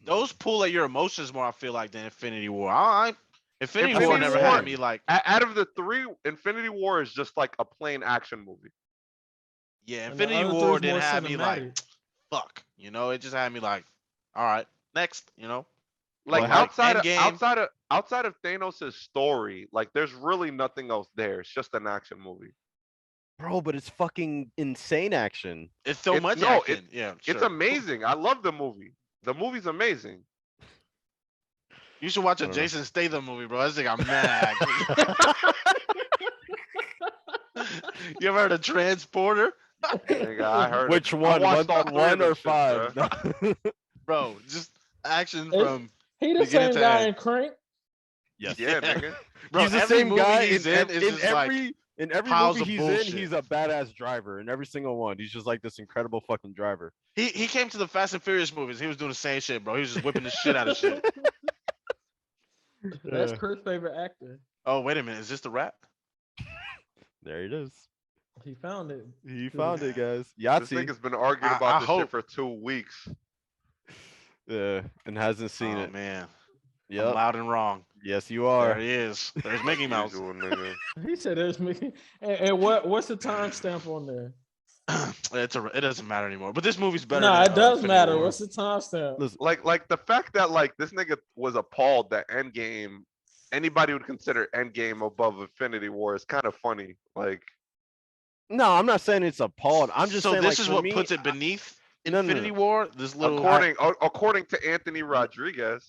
Those pull at your emotions more, I feel like, than Infinity War. Infinity War Infinity never War- had me like, Out of the three, Infinity War is just like a plain action movie. yeah, And the Infinity other War three is didn't more have me like, cinematic. fuck, it just had me like, all right, next, Like Like outside of Thanos' story, like there's really nothing else there. It's just an action movie. bro, but it's fucking insane action. It's so It's- much no, action. It's Sure. amazing. I love the movie. The movie's amazing. You should watch I a don't know. Jason Statham movie, bro. This thing I'm mad. You ever heard of Transporter? Nigga, I heard it. Which I one? watched all three One of them or shits, five? bruh. Bro, just action It- from He the beginning same to guy end. in Crank. Yes. Yeah, nigga. bro, He's the every same movie guy he's in is just like in every piles movie of he's in, bullshit. he's a badass driver. In every single one, he's just like this incredible fucking driver. he came to the Fast and Furious movies. He was doing the same shit, bro. He was just whipping the shit out of shit. That's Yeah. Chris' favorite actor. Oh, wait a minute. Is this the rap? There it is. He found it. He found it, guys. This Yahtzee. nigga's been arguing I about this shit hope. for 2 weeks. Yeah, and hasn't seen Oh it. man, I'm Yep. loud and wrong. Yes, you There are. he is. There's Mickey Mouse. Usual nigga. He said there's me. And what's the timestamp on there? It doesn't matter anymore. But this movie's better. Nah, than, it does Infinity matter. War. What's the timestamp? Listen, Like the fact that like this nigga was appalled that Endgame, anybody would consider Endgame above Infinity War is kind of funny. Like no, I'm not saying it's appalled. I'm just so saying this like, is for what me, puts it beneath No, no, no. Infinity War. This little. according to Anthony Rodriguez.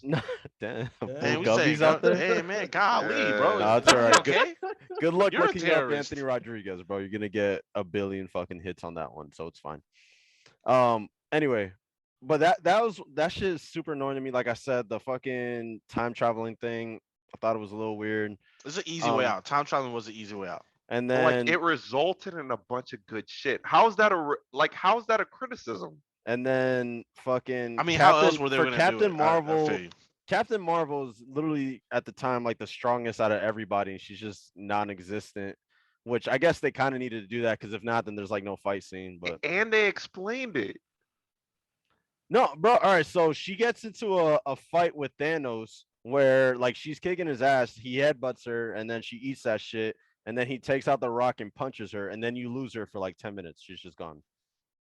Damn, Man, we Bull say, Gubby's out there. hey man, golly, bro. Yeah. Nah, it's all right. Okay. Good luck You're a looking up terrorist. Anthony Rodriguez, bro. You're gonna get a billion fucking hits on that one, so it's fine. Anyway, but that shit is super annoying to me. Like I said, the fucking time traveling thing, I thought it was a little weird. It's an easy way Um, out. Time traveling was the easy way out. And But, then like it resulted in a bunch of good shit. How's that how's that a criticism? and then fucking I mean, how else Captain- were they for going to Captain do it? Marvel? I feel you. Captain Marvel is literally at the time like the strongest out of everybody, and she's just non-existent. Which I guess they kind of needed to do that because if not, then there's like no fight scene. But And they explained it. no, bro. All right, so she gets into a fight with Thanos where like she's kicking his ass. He headbutts her, and then she eats that shit. And then he takes out the rock and punches her, and then you lose her for like 10 minutes. She's just gone.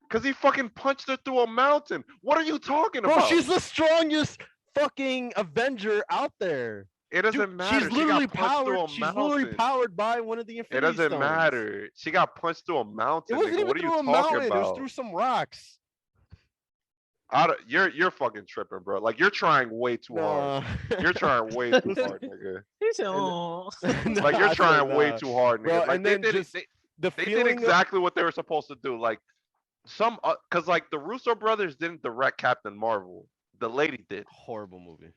Cause he fucking punched her through a mountain. What are you talking Bro, about? she's the strongest fucking Avenger out there. It doesn't Dude, matter. she's She literally got punched through a powered. She's literally mountain. powered by one of the It Infinity doesn't Stones. matter. She got punched through a It mountain. wasn't Nigga. even What are you through a talking mountain. It was about? through some rocks. You're fucking tripping, bro. Like you're trying way too hard. You're trying way too hard, nigga. He said, "Oh, Like you're trying way too hard, Bro, nigga. Like and they then did just it. the They did feeling of- exactly what they were supposed to do. Like cause like the Russo brothers didn't direct Captain Marvel. The lady did, horrible movie.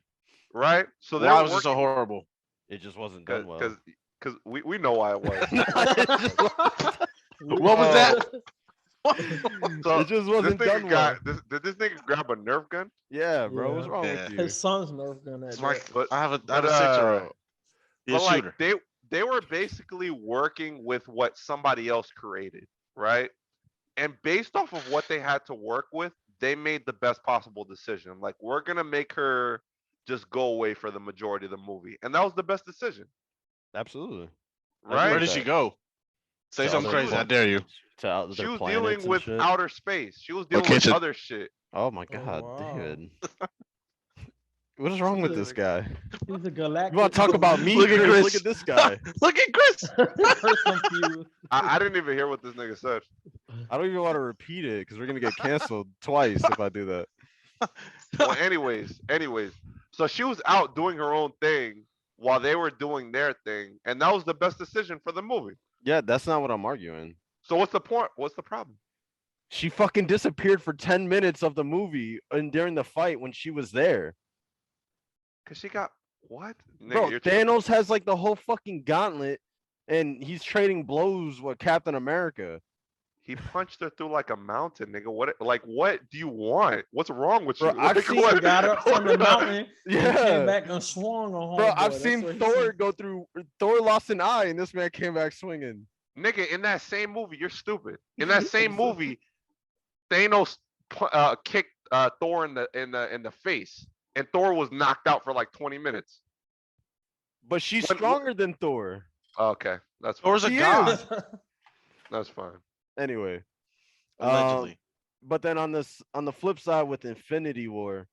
right? So they're Why was it so horrible? It just wasn't done well. Because we know why it was. What was that? So It just this wasn't nigga done well. did this nigga grab a Nerf gun? Yeah, bro, what's Yeah. wrong Yeah. with you? his son's Nerf gun." It's At like that. But- I have a but, 6-year-old. He's a But shooter. like they were basically working with what somebody else created, right? And based off of what they had to work with, they made the best possible decision. Like we're gonna make her just go away for the majority of the movie, and that was the best decision, Absolutely. right? Where did she go? Say To something other crazy. I planets. dare you. To other She was planets dealing and with shit. outer space. She was dealing with Location. other shit. Oh my god, wow. David. What is wrong with this guy? He's a galactic. You want to talk about me? Look at Chris? Chris. Look at this guy. Look at Chris. Chris confused. I didn't even hear what this nigga said. I don't even want to repeat it because we're gonna get canceled twice if I do that. Well, anyways, so she was out doing her own thing while they were doing their thing, and that was the best decision for the movie. Yeah, that's not what I'm arguing. So what's the point? What's the problem? She fucking disappeared for 10 minutes of the movie and during the fight when she was there. Cause she got what? Nigga, Bro, you're tripping. Thanos has like the whole fucking gauntlet and he's trading blows with Captain America. He punched her through like a mountain, nigga. What do you want? What's wrong with Bro, you? I've Like, seen- He what- got up from the mountain and Yeah. came back and swung on Bro, homeboy. I've That's seen what he Thor said. go through. Thor lost an eye and this man came back swinging. Nigga, in that same movie, you're stupid. In that same movie, Thanos kicked Thor in the face, and Thor was knocked out for like 20 minutes. But she's When- stronger than Thor. Okay, that's fine. Thor's a He god. is. That's fine. Anyway. Allegedly. But then on the flip side with Infinity War,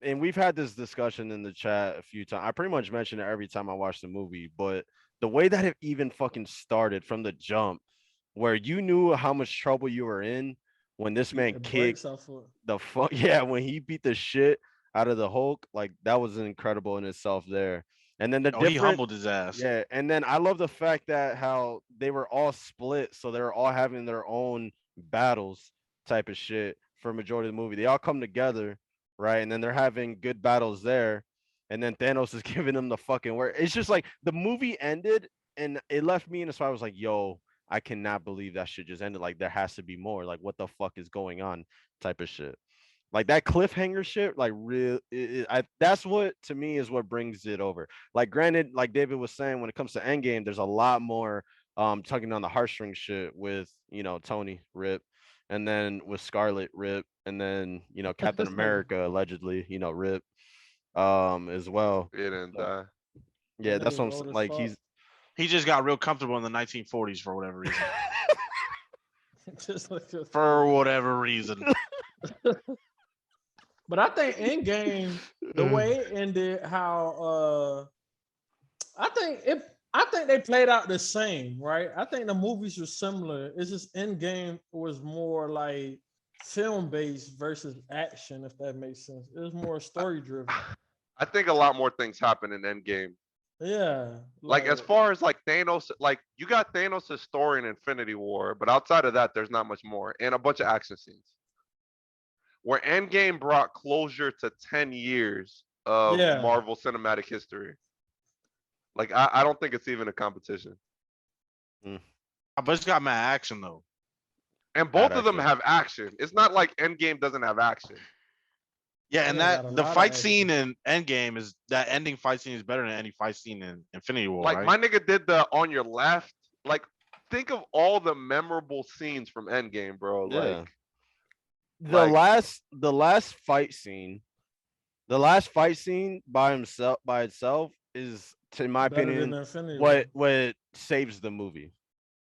and we've had this discussion in the chat a few times. I pretty much mention it every time I watch the movie, but the way that it even fucking started from the jump, where you knew how much trouble you were in when this man It kicked breaks off of- the fuck yeah, when he beat the shit out of the Hulk, like that was incredible in itself there. And then the Oh, he different humbled his ass. yeah, and then I love the fact that how they were all split, so they were all having their own battles type of shit for a majority of the movie. They all come together, right? And then they're having good battles there, and then Thanos is giving them the fucking word. It's just like the movie ended, and it left me in a spot. I was like, yo, I cannot believe that shit just ended. Like there has to be more. Like what the fuck is going on? Type of shit. Like that cliffhanger shit, like real. That's what to me is what brings it over. Like granted, like David was saying, when it comes to Endgame, there's a lot more tugging on the heartstrings shit with Tony Rip, and then with Scarlet Rip, and then Captain America allegedly Rip as well. It didn't die. Yeah, That that's nigga what I'm old saying. as Like fuck. He just got real comfortable in the 1940s for whatever reason. Just like a- For whatever reason. But I think Endgame, the way it ended, how I think they played out the same, right? I think the movies were similar. It's just Endgame was more like film based versus action, if that makes sense. It was more story driven. I think a lot more things happen in Endgame. Yeah. Like as far as like Thanos, like you got Thanos' story in Infinity War, but outside of that, there's not much more, and a bunch of action scenes. Where Endgame brought closure to 10 years of Yeah. Marvel cinematic history. Like I don't think it's even a competition. But it's got mad action though. And both Bad of them action. have action. It's not like Endgame doesn't have action. Yeah, and Yeah, got a that the lot of fight scene in Endgame is that ending fight scene is better than any fight scene in Infinity War, Like right? my nigga did the on your left. Like think of all the memorable scenes from Endgame, bro. Yeah. Like the like- last fight scene, by itself is, in my better than opinion, Infinity War. what saves the movie.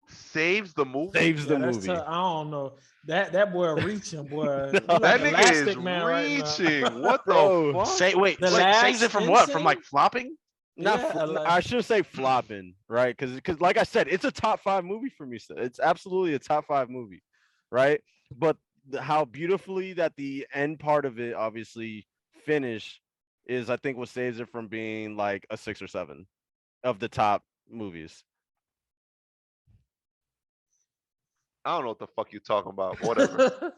saves the movie. Saves the Yeah, that's movie. tough. I don't know. That boy reaching, boy. He No. like That nigga is Elastic Man right now. reaching. What the Bro. fuck? Say wait, The like, last saves it from what? From insane? like flopping? Not Yeah, fl- like- I should say flopping, right? Because like I said, it's a top 5 movie for me. So it's absolutely a top 5 movie, right? But how beautifully that the end part of it obviously finished is I think what saves it from being like a 6 or 7 of the top movies. I don't know what the fuck you talking about. but Whatever.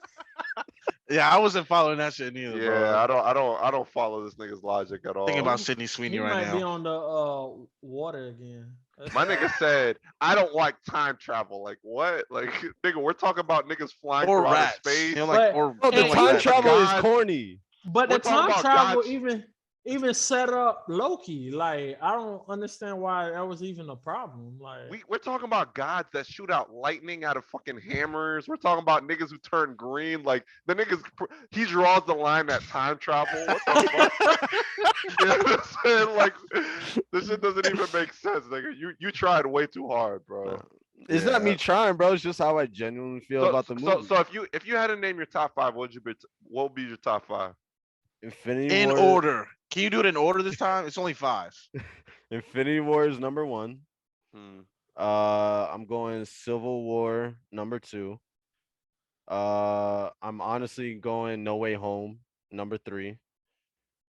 Yeah, I wasn't following that shit neither, Yeah, bro. I don't follow this nigga's logic at all. Thinking about Sydney Sweeney He right might be now. on the water again. My nigga said, I don't like time travel. Like what? Like nigga, we're talking about niggas flying Or through outer rats. space. You know, like But- or Oh, the And like time that. travel is God- corny. But We're the talking time about travel God's- even set up Loki. Like I don't understand why that was even a problem. Like We're talking about gods that shoot out lightning out of fucking hammers. We're talking about niggas who turn green. Like the niggas, he draws the line at time travel. What the fuck? You know what I'm saying? Like this shit doesn't even make sense, nigga. You tried way too hard, bro. It's not me Yeah. trying, bro. It's just how I genuinely feel about the movie. So if you had to name your top 5, what would be your top 5? Infinity In War, order. Can you do it in order this time? It's only 5. Infinity War is number 1. Hmm. I'm going Civil War number 2. I'm honestly going No Way Home number 3.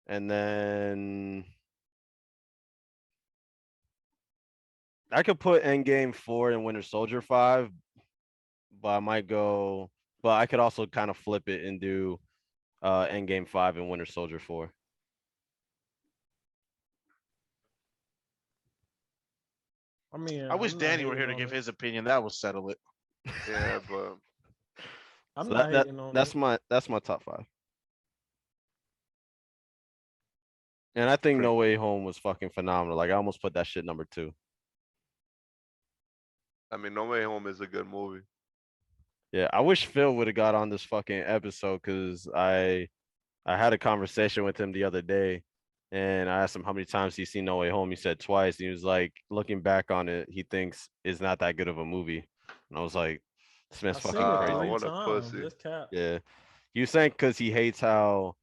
And then I could put Endgame 4 and Winter Soldier 5, but I might go. But I could also kind of flip it and do Endgame 5 and Winter Soldier 4. I mean, I wish I'm not Danny were here hating to on give it. his opinion. That would settle it. Yeah, but I'm So not that, hating on that's it. that's my top 5. And I think No Way Home was fucking phenomenal. Like I almost put that shit number 2. I mean, No Way Home is a good movie. Yeah, I wish Phil would have got on this fucking episode because I had a conversation with him the other day, and I asked him how many times he's seen No Way Home. He said twice. And he was like, looking back on it, he thinks it's not that good of a movie. And I was like, this man's I seen fucking it crazy. 3 what a times. pussy. This cat. Yeah, he was saying because he hates how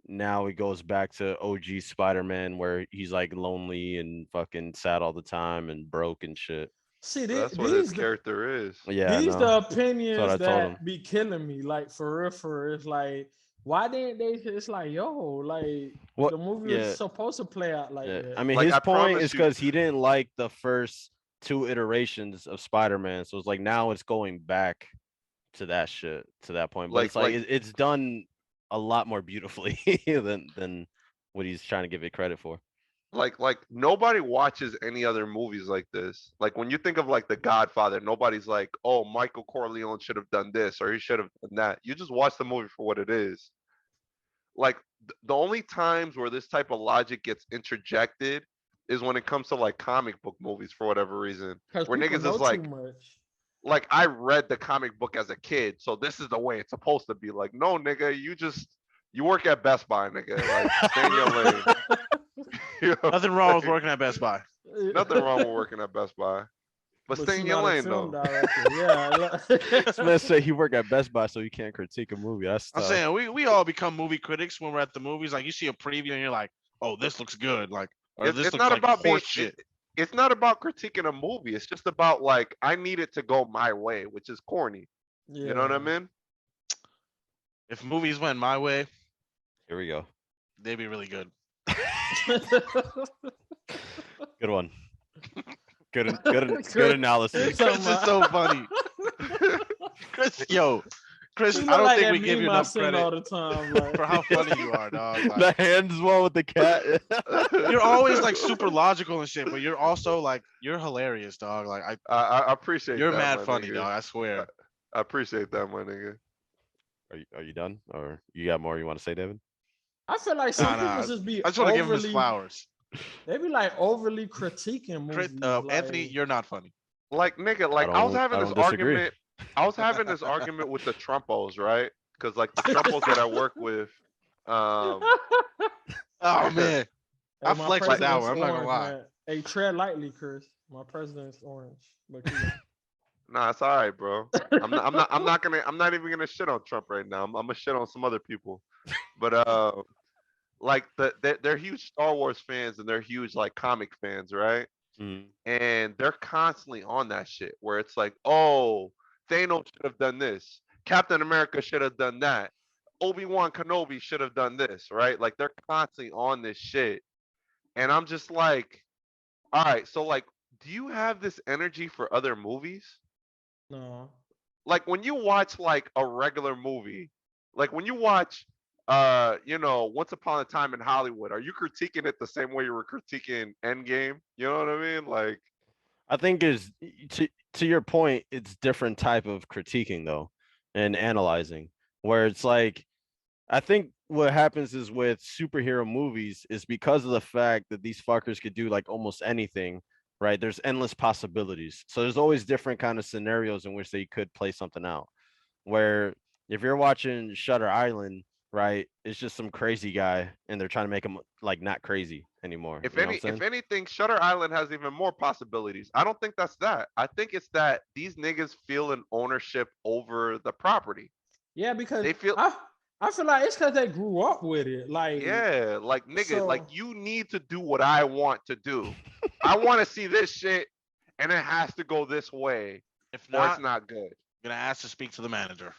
now he goes back to OG Spider-Man where he's like lonely and fucking sad all the time and broke and shit. See, That's what his these character is. Yeah, I these know. the I opinions told him. that be killing me. Like for real, it's like why didn't they? It's like yo, like What- the movie yeah. was supposed to play out like Yeah, that. I mean, Like, his I point promise is you- because he didn't like the first 2 iterations of Spider-Man, so it's like now it's going back to that shit, to that point. But it's like it's done a lot more beautifully than what he's trying to give it credit for. Like nobody watches any other movies like this. Like when you think of like The Godfather, nobody's like, oh, Michael Corleone should have done this or he should have done that. You just watch the movie for what it is. Like the only times where this type of logic gets interjected is when it comes to like comic book movies for whatever reason. 'Cause Where people niggas know is too like, much. I read the comic book as a kid, so this is the way it's supposed to be. Like, no, nigga, you work at Best Buy, nigga. Like, stay in your lane. You know what I'm Nothing wrong with saying? working at Best Buy. Nothing wrong with working at Best Buy. But stay in you're your not a lane film though. director. Yeah. This man say he work at Best Buy, so he can't critique a movie. That's I'm tough. saying we all become movie critics when we're at the movies. Like you see a preview and you're like, oh, this looks good. Like, or It's, this it's looks not like about being horse shit. it's not about critiquing a movie. It's just about like I need it to go my way, which is corny. You know what I mean? If movies went my way, Here we go. they'd be really good. Good one. Good analysis. Chris is so funny. Chris, Chris, He I look don't like think that we give meme you I enough send all credit the time. Like. for how funny you are, dog. The Like, hands one with the cat. you're always like super logical and shit, but you're also like you're hilarious, dog. Like I appreciate you're that, mad my funny, nigga. dog. I swear. I appreciate that, my nigga. Are you done, or you got more you want to say, David? I feel like some Nah, people just be I just want to give him his overly. flowers. They be like overly critiquing movies. Chris, Anthony, like- you're not funny. Like nigga, like I was don't- having I this don't disagree. argument. I was having this argument with the Trumpos, right? Because like the Trumpos that I work with, Oh man, I my flexed with that president's one, I'm not gonna orange, lie. man. Hey, tread lightly, Chris. My president's orange. But nah, it's all right, bro. I'm not even gonna shit on Trump right now. I'm gonna shit on some other people. But like they're huge Star Wars fans and they're huge like comic fans, right? And they're constantly on that shit where it's like, oh, Thanos should have done this. Captain America should have done that. Obi-Wan Kenobi should have done this, right? Like they're constantly on this shit. And I'm just like, all right, so like, do you have this energy for other movies? No. Like when you watch like a regular movie, like when you watch Once Upon a Time in Hollywood, are you critiquing it the same way you were critiquing Endgame? You know what I mean? Like I think is to your point, it's different type of critiquing though, and analyzing, where it's like, I think what happens is with superhero movies is because of the fact that these fuckers could do like almost anything, right? There's endless possibilities. So there's always different kind of scenarios in which they could play something out. Where if you're watching Shutter Island, right, it's just some crazy guy and they're trying to make him like not crazy anymore. if You know what I'm if saying? anything, Shutter Island has even more possibilities. I don't think that's that. I think it's that these niggas feel an ownership over the property. Yeah, because They feel I feel like it's because they grew up with it. Like, yeah, like nigga, like so you need to do what I want to do. I want to see this shit and it has to go this way If or not, it's not good. I'm gonna ask to speak to the manager.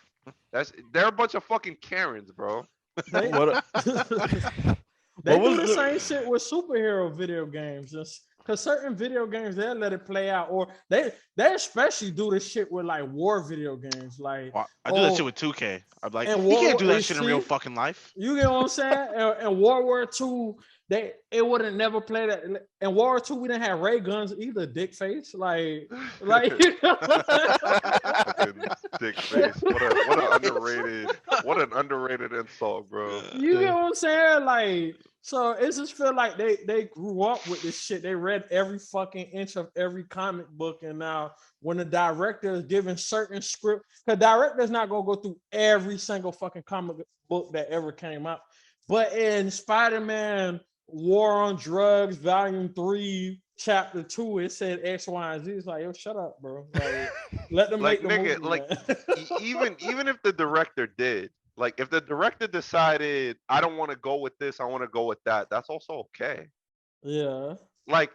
They're a bunch of fucking Karens, bro. they, What they What do was the the- same shit with superhero video games. Just because certain video games they'll let it play out, or they especially do this shit with like war video games. Like, Well, I do that shit oh, with 2K. I'm like, and you can't War- do that shit in real see? fucking life. you get what I'm saying? And World War II, it would have never played that. In World War II, we didn't have ray guns either. Dick face, like. Fucking dick face. What an underrated insult, bro. You get what I'm saying? Like, so it just feel like they grew up with this shit. They read every fucking inch of every comic book, and now when the director is giving certain script, the director's not gonna go through every single fucking comic book that ever came out. But in Spider-Man War on Drugs, Volume 3, Chapter 2, it said X, Y, and Z. It's like, yo, shut up, bro. Like, let them Like, make the nigga, movie, like, man. even if the director did, like if the director decided I don't want to go with this, I want to go with that, that's also okay. Yeah. Like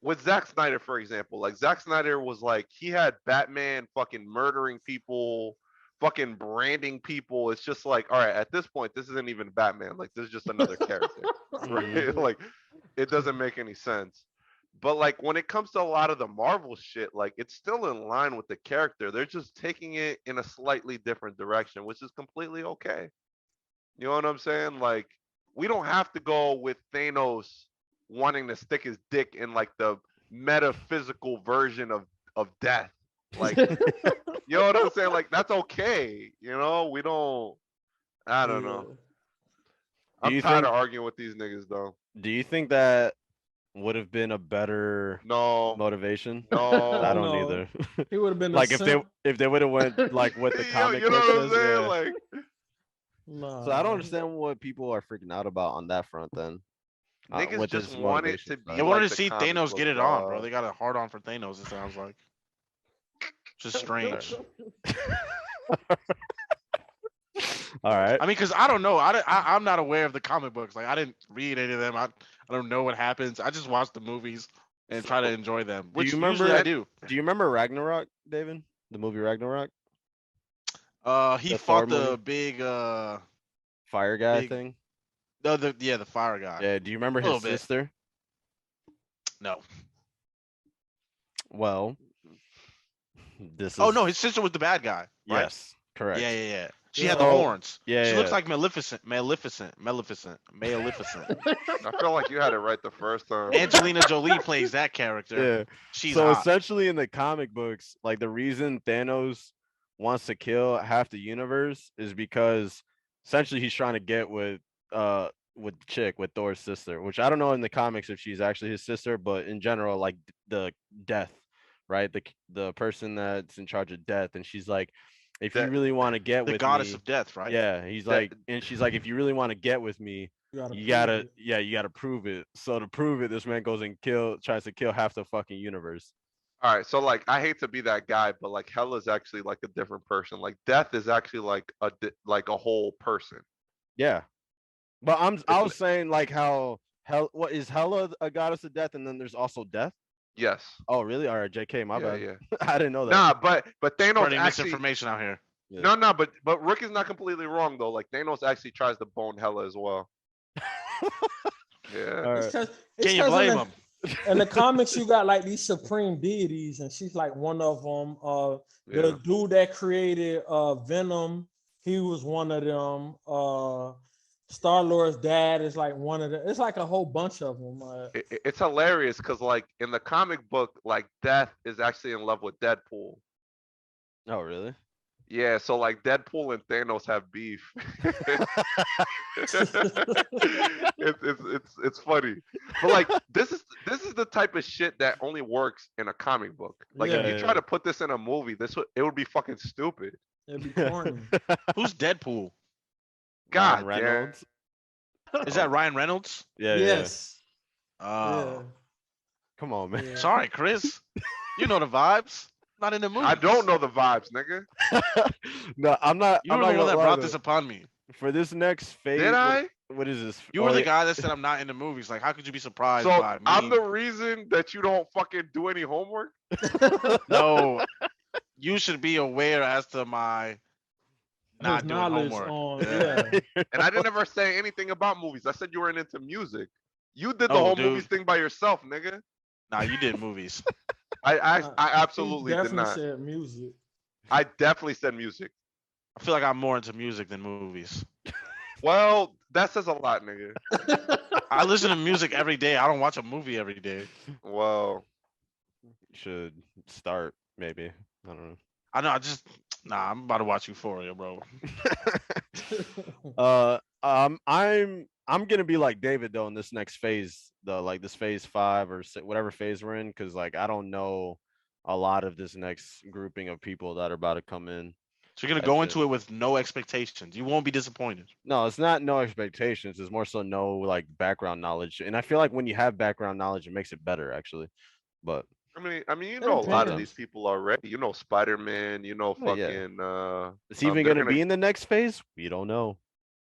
with Zack Snyder, for example, like Zack Snyder was like he had Batman fucking murdering people, fucking branding people. It's just like, all right, at this point, this isn't even Batman. Like this is just another character, right? Like it doesn't make any sense. But like when it comes to a lot of the Marvel shit, like it's still in line with the character. They're just taking it in a slightly different direction, which is completely okay. You know what I'm saying? Like we don't have to go with Thanos wanting to stick his dick in like the metaphysical version of death. Like you know what I'm saying? Like that's okay. You know, we don't. I don't know. Do I'm you tired think- of arguing with these niggas though. Do you think that would have been a better No, motivation? no. I don't No. either. He would have been Like if they would have went like what the Yo, comic you know book what I'm says, saying? yeah. Like Nah, So I don't man. understand what people are freaking out about on that front then. niggas with just this want it motivation to side. be. They wanted like to the see comic Thanos book, get it on, bro. dog. They got a hard on for Thanos. It sounds like. Just strange. All right. I mean, because I don't know. I'm not aware of the comic books. Like, I didn't read any of them. I don't know what happens. I just watch the movies and try to enjoy them, which you remember usually I that- do. Do you remember Ragnarok, David? The movie Ragnarok? He The fought Thor the movie? big Fire guy Big- thing? the fire guy. Yeah, do you remember A little his bit. sister? No. Well, this is Oh no, his sister was the bad guy. Right? Yes, correct. Yeah. She Yeah. had the So- horns. Yeah, She yeah, looks yeah. like Maleficent. I feel like you had it right the first time. Angelina Jolie plays that character. Yeah. She's So hot. essentially in the comic books, like the reason Thanos wants to kill half the universe is because essentially he's trying to get with Thor's sister, which I don't know in the comics if she's actually his sister, but in general, like the death, right? The person that's in charge of death, and she's like, if you That- really want to get The with goddess me, of death, right? yeah, he's That- like, and she's like, if you really want to get with me, you prove gotta, it. yeah, you gotta prove it. So to prove it, this man goes and tries to kill half the fucking universe. All right, so like I hate to be that guy, but like Hela's actually like a different person. Like Death is actually like a whole person. Yeah, but I was It's- saying like how what is Hela a goddess of death, and then there's also death. Yes. Oh really? All right, JK, my yeah, bad. yeah. I didn't know that. Nah, but Thanos Spreading actually misinformation out here. No, no, but Rook is not completely wrong though. Like Thanos actually tries to bone Hela as well. Yeah. All It's right. 'cause- Can it's you 'cause blame him? in the comics, you got like these supreme deities, and she's like one of them. The Yeah. dude that created Venom, he was one of them. Star Lord's dad is like one of them. It's like a whole bunch of them. It's hilarious because like in the comic book, like Death is actually in love with Deadpool. Oh, really? Yeah, so like Deadpool and Thanos have beef. It's funny, but like this is the type of shit that only works in a comic book. Like if Yeah. you try to put this in a movie, it would be fucking stupid. It'd be corny. Who's Deadpool? God Ryan damn. Reynolds. Is that Ryan Reynolds? Yeah, Yes. Oh, Come on, man. Yeah. sorry, Chris. You know the vibes. Not in the movie. I don't know the vibes, nigga. No, I'm not. You I'm were not the one gonna that lie, brought though. this upon me. For this next phase. Did I? What is this? You Oh, were the yeah. guy that said I'm not into movies. Like, how could you be surprised So by me? I'm the reason that you don't fucking do any homework. No, you should be aware as to my not His doing knowledge homework. on Yeah. yeah. And I didn't ever say anything about movies. I said you weren't into music. You did the No, whole dude. movies thing by yourself, nigga. Nah, you did movies. I He absolutely did definitely not. said music. I definitely said music. I feel like I'm more into music than movies. Well, that says a lot, nigga. I listen to music every day. I don't watch a movie every day. Well, Should start maybe. I don't know. I know. I'm about to watch Euphoria, bro. I'm gonna be like David though in this next phase, though, like this phase 5 or whatever phase we're in, because like I don't know a lot of this next grouping of people that are about to come in. So you're gonna That's go it. into it with no expectations. You won't be disappointed. No, it's not no expectations. It's more so no like background knowledge, and I feel like when you have background knowledge, it makes it better actually. But I mean, you know a lot of depends. these people already. You know Spider-Man. You know Oh, yeah. fucking. it's even they're gonna be in the next phase. We don't know.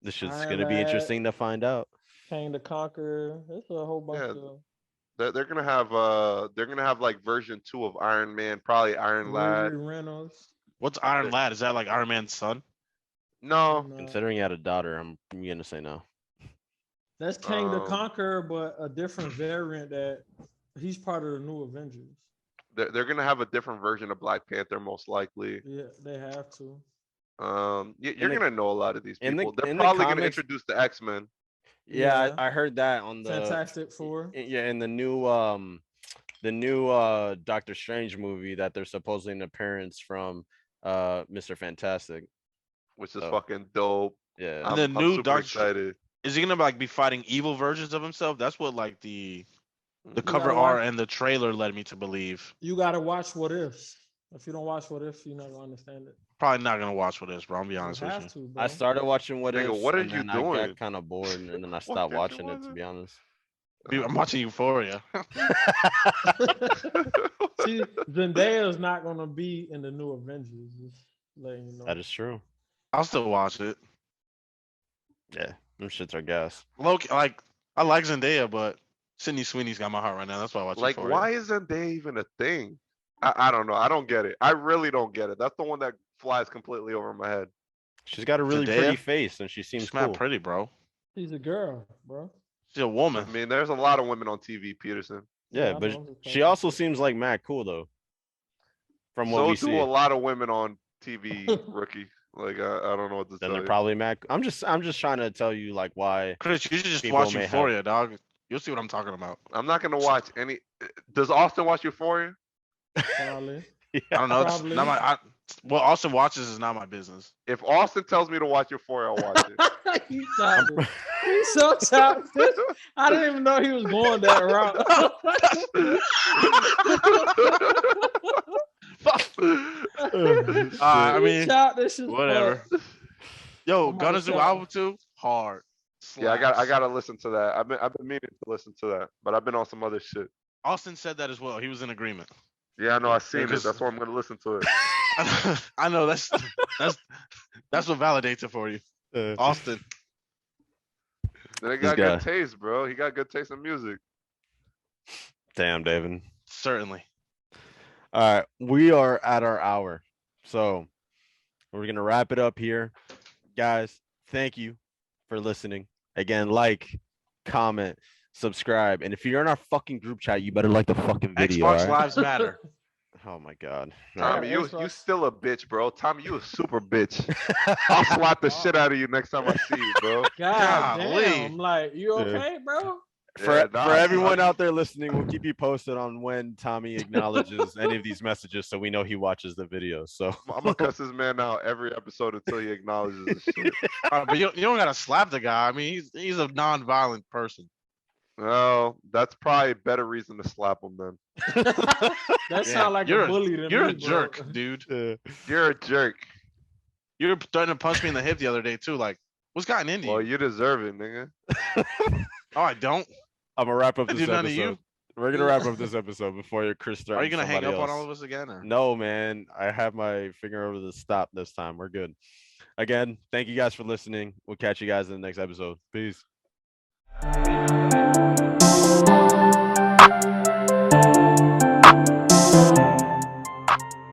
This shit's Iron gonna be Lad. interesting to find out. King to Conquer. There's a whole bunch Yeah. of They're gonna have like version 2 of Iron Man, probably Iron Lad. Riri Reynolds. What's Iron Lad? Is that like Iron Man's son? No, and, Considering you had a daughter, I'm gonna say no. that's King to Um, Conquer, but a different variant that he's part of the new Avengers. they're gonna have a different version of Black Panther most likely. Yeah, they have to. You're the- gonna know a lot of these in the- people. They're in the probably gonna comics- introduce the X-Men. Yeah, Yeah. I heard that on the Fantastic Four. Yeah, in the new Doctor Strange movie that there's supposedly an appearance from Mr. Fantastic. Which is Oh. fucking dope. Yeah. And the I'm new super Doctor- excited. Is he gonna like be fighting evil versions of himself? That's what like the Mhm. cover gotta art watch- and the trailer led me to believe. You gotta watch What Ifs. If you don't watch What If, you're not gonna understand it. Probably not gonna watch what is, bro. I'll be You honest with you. have to, bro. I started watching What Nigga, Ifs, what are and you then I doing? got kind of bored, and then I What stopped did you watching it. To wanna- be honest. Dude, I'm watching Euphoria. See, Zendaya's not gonna be in the new Avengers. Just letting you know. That is true. I'll still watch it. Yeah, them shits are gas. Loki, like I like Zendaya, but Sydney Sweeney's got my heart right now. That's why I watch Like, Euphoria. why isn't they even a thing? I don't know. I don't get it. I really don't get it. That's the one that flies completely over my head. She's got a really Zendaya? pretty face, and she seems She's not cool. pretty, bro. She's a girl, bro. She's a I woman. mean, there's a lot of women on TV, Peterson. Yeah, I but know, I'm just she talking also shit. seems like mad cool though. From what So we do see, a lot of women on TV, rookie. Like, I don't know what to then tell they're you. probably mad. I'm just trying to tell you like why. Chris, you should just People watch may have- Euphoria, dog. You'll see what I'm talking about. I'm not gonna watch any. Does Austin watch Euphoria? Probably. I don't know. It's Probably. not my, what Austin watches is not my business. If Austin tells me to watch Euphoria, I'll watch it. He's childish. He's so childish. I didn't even know he was going that route. I He's mean, childish as whatever. fuck. Yo, I'm Gunna's new myself. album too, hard. Yeah, I Slaps. gotta listen to that. I've been meaning to listen to that, but I've been on some other shit. Austin said that as well. He was in agreement. Yeah, I know. I seen it. because- That's why I'm gonna listen to it. I know that's what validates it for you, Austin. Then he This got guy. good taste, bro. He got good taste in music. Damn, David. Certainly. All right, we are at our hour. So We're gonna wrap it up here, guys. Thank you for listening. Again, like, comment, subscribe, and if you're in our fucking group chat, you better like the fucking video. Xbox all right? Lives Matter. Oh my god. Tommy, you Xbox. still a bitch, bro. Tommy, you a super bitch. I'll slap the shit out of you next time I see you, bro. God Golly. damn. Like, you Yeah. okay, bro? For, Yeah, nah, for everyone I'm- out there listening, we'll keep you posted on when Tommy acknowledges any of these messages so we know he watches the video. So I'm gonna cuss this man out every episode until he acknowledges this shit. But you don't gotta slap the guy. I mean, he's a non-violent person. Well, that's probably a better reason to slap him then. That Yeah, sound like you're a bully to You're me, a bro. jerk, dude. You're a jerk. You were threatening to punch me in the hip the other day too. Like, what's gotten into Well, you? you deserve it, nigga. Oh, I don't. I'm gonna wrap up I this do none of you. episode. We're gonna wrap up this episode before Chris threatens Are you gonna hang somebody up on else. all of us again? Or? No, man. I have my finger over the stop this time. We're good. Again, thank you guys for listening. We'll catch you guys in the next episode. Peace.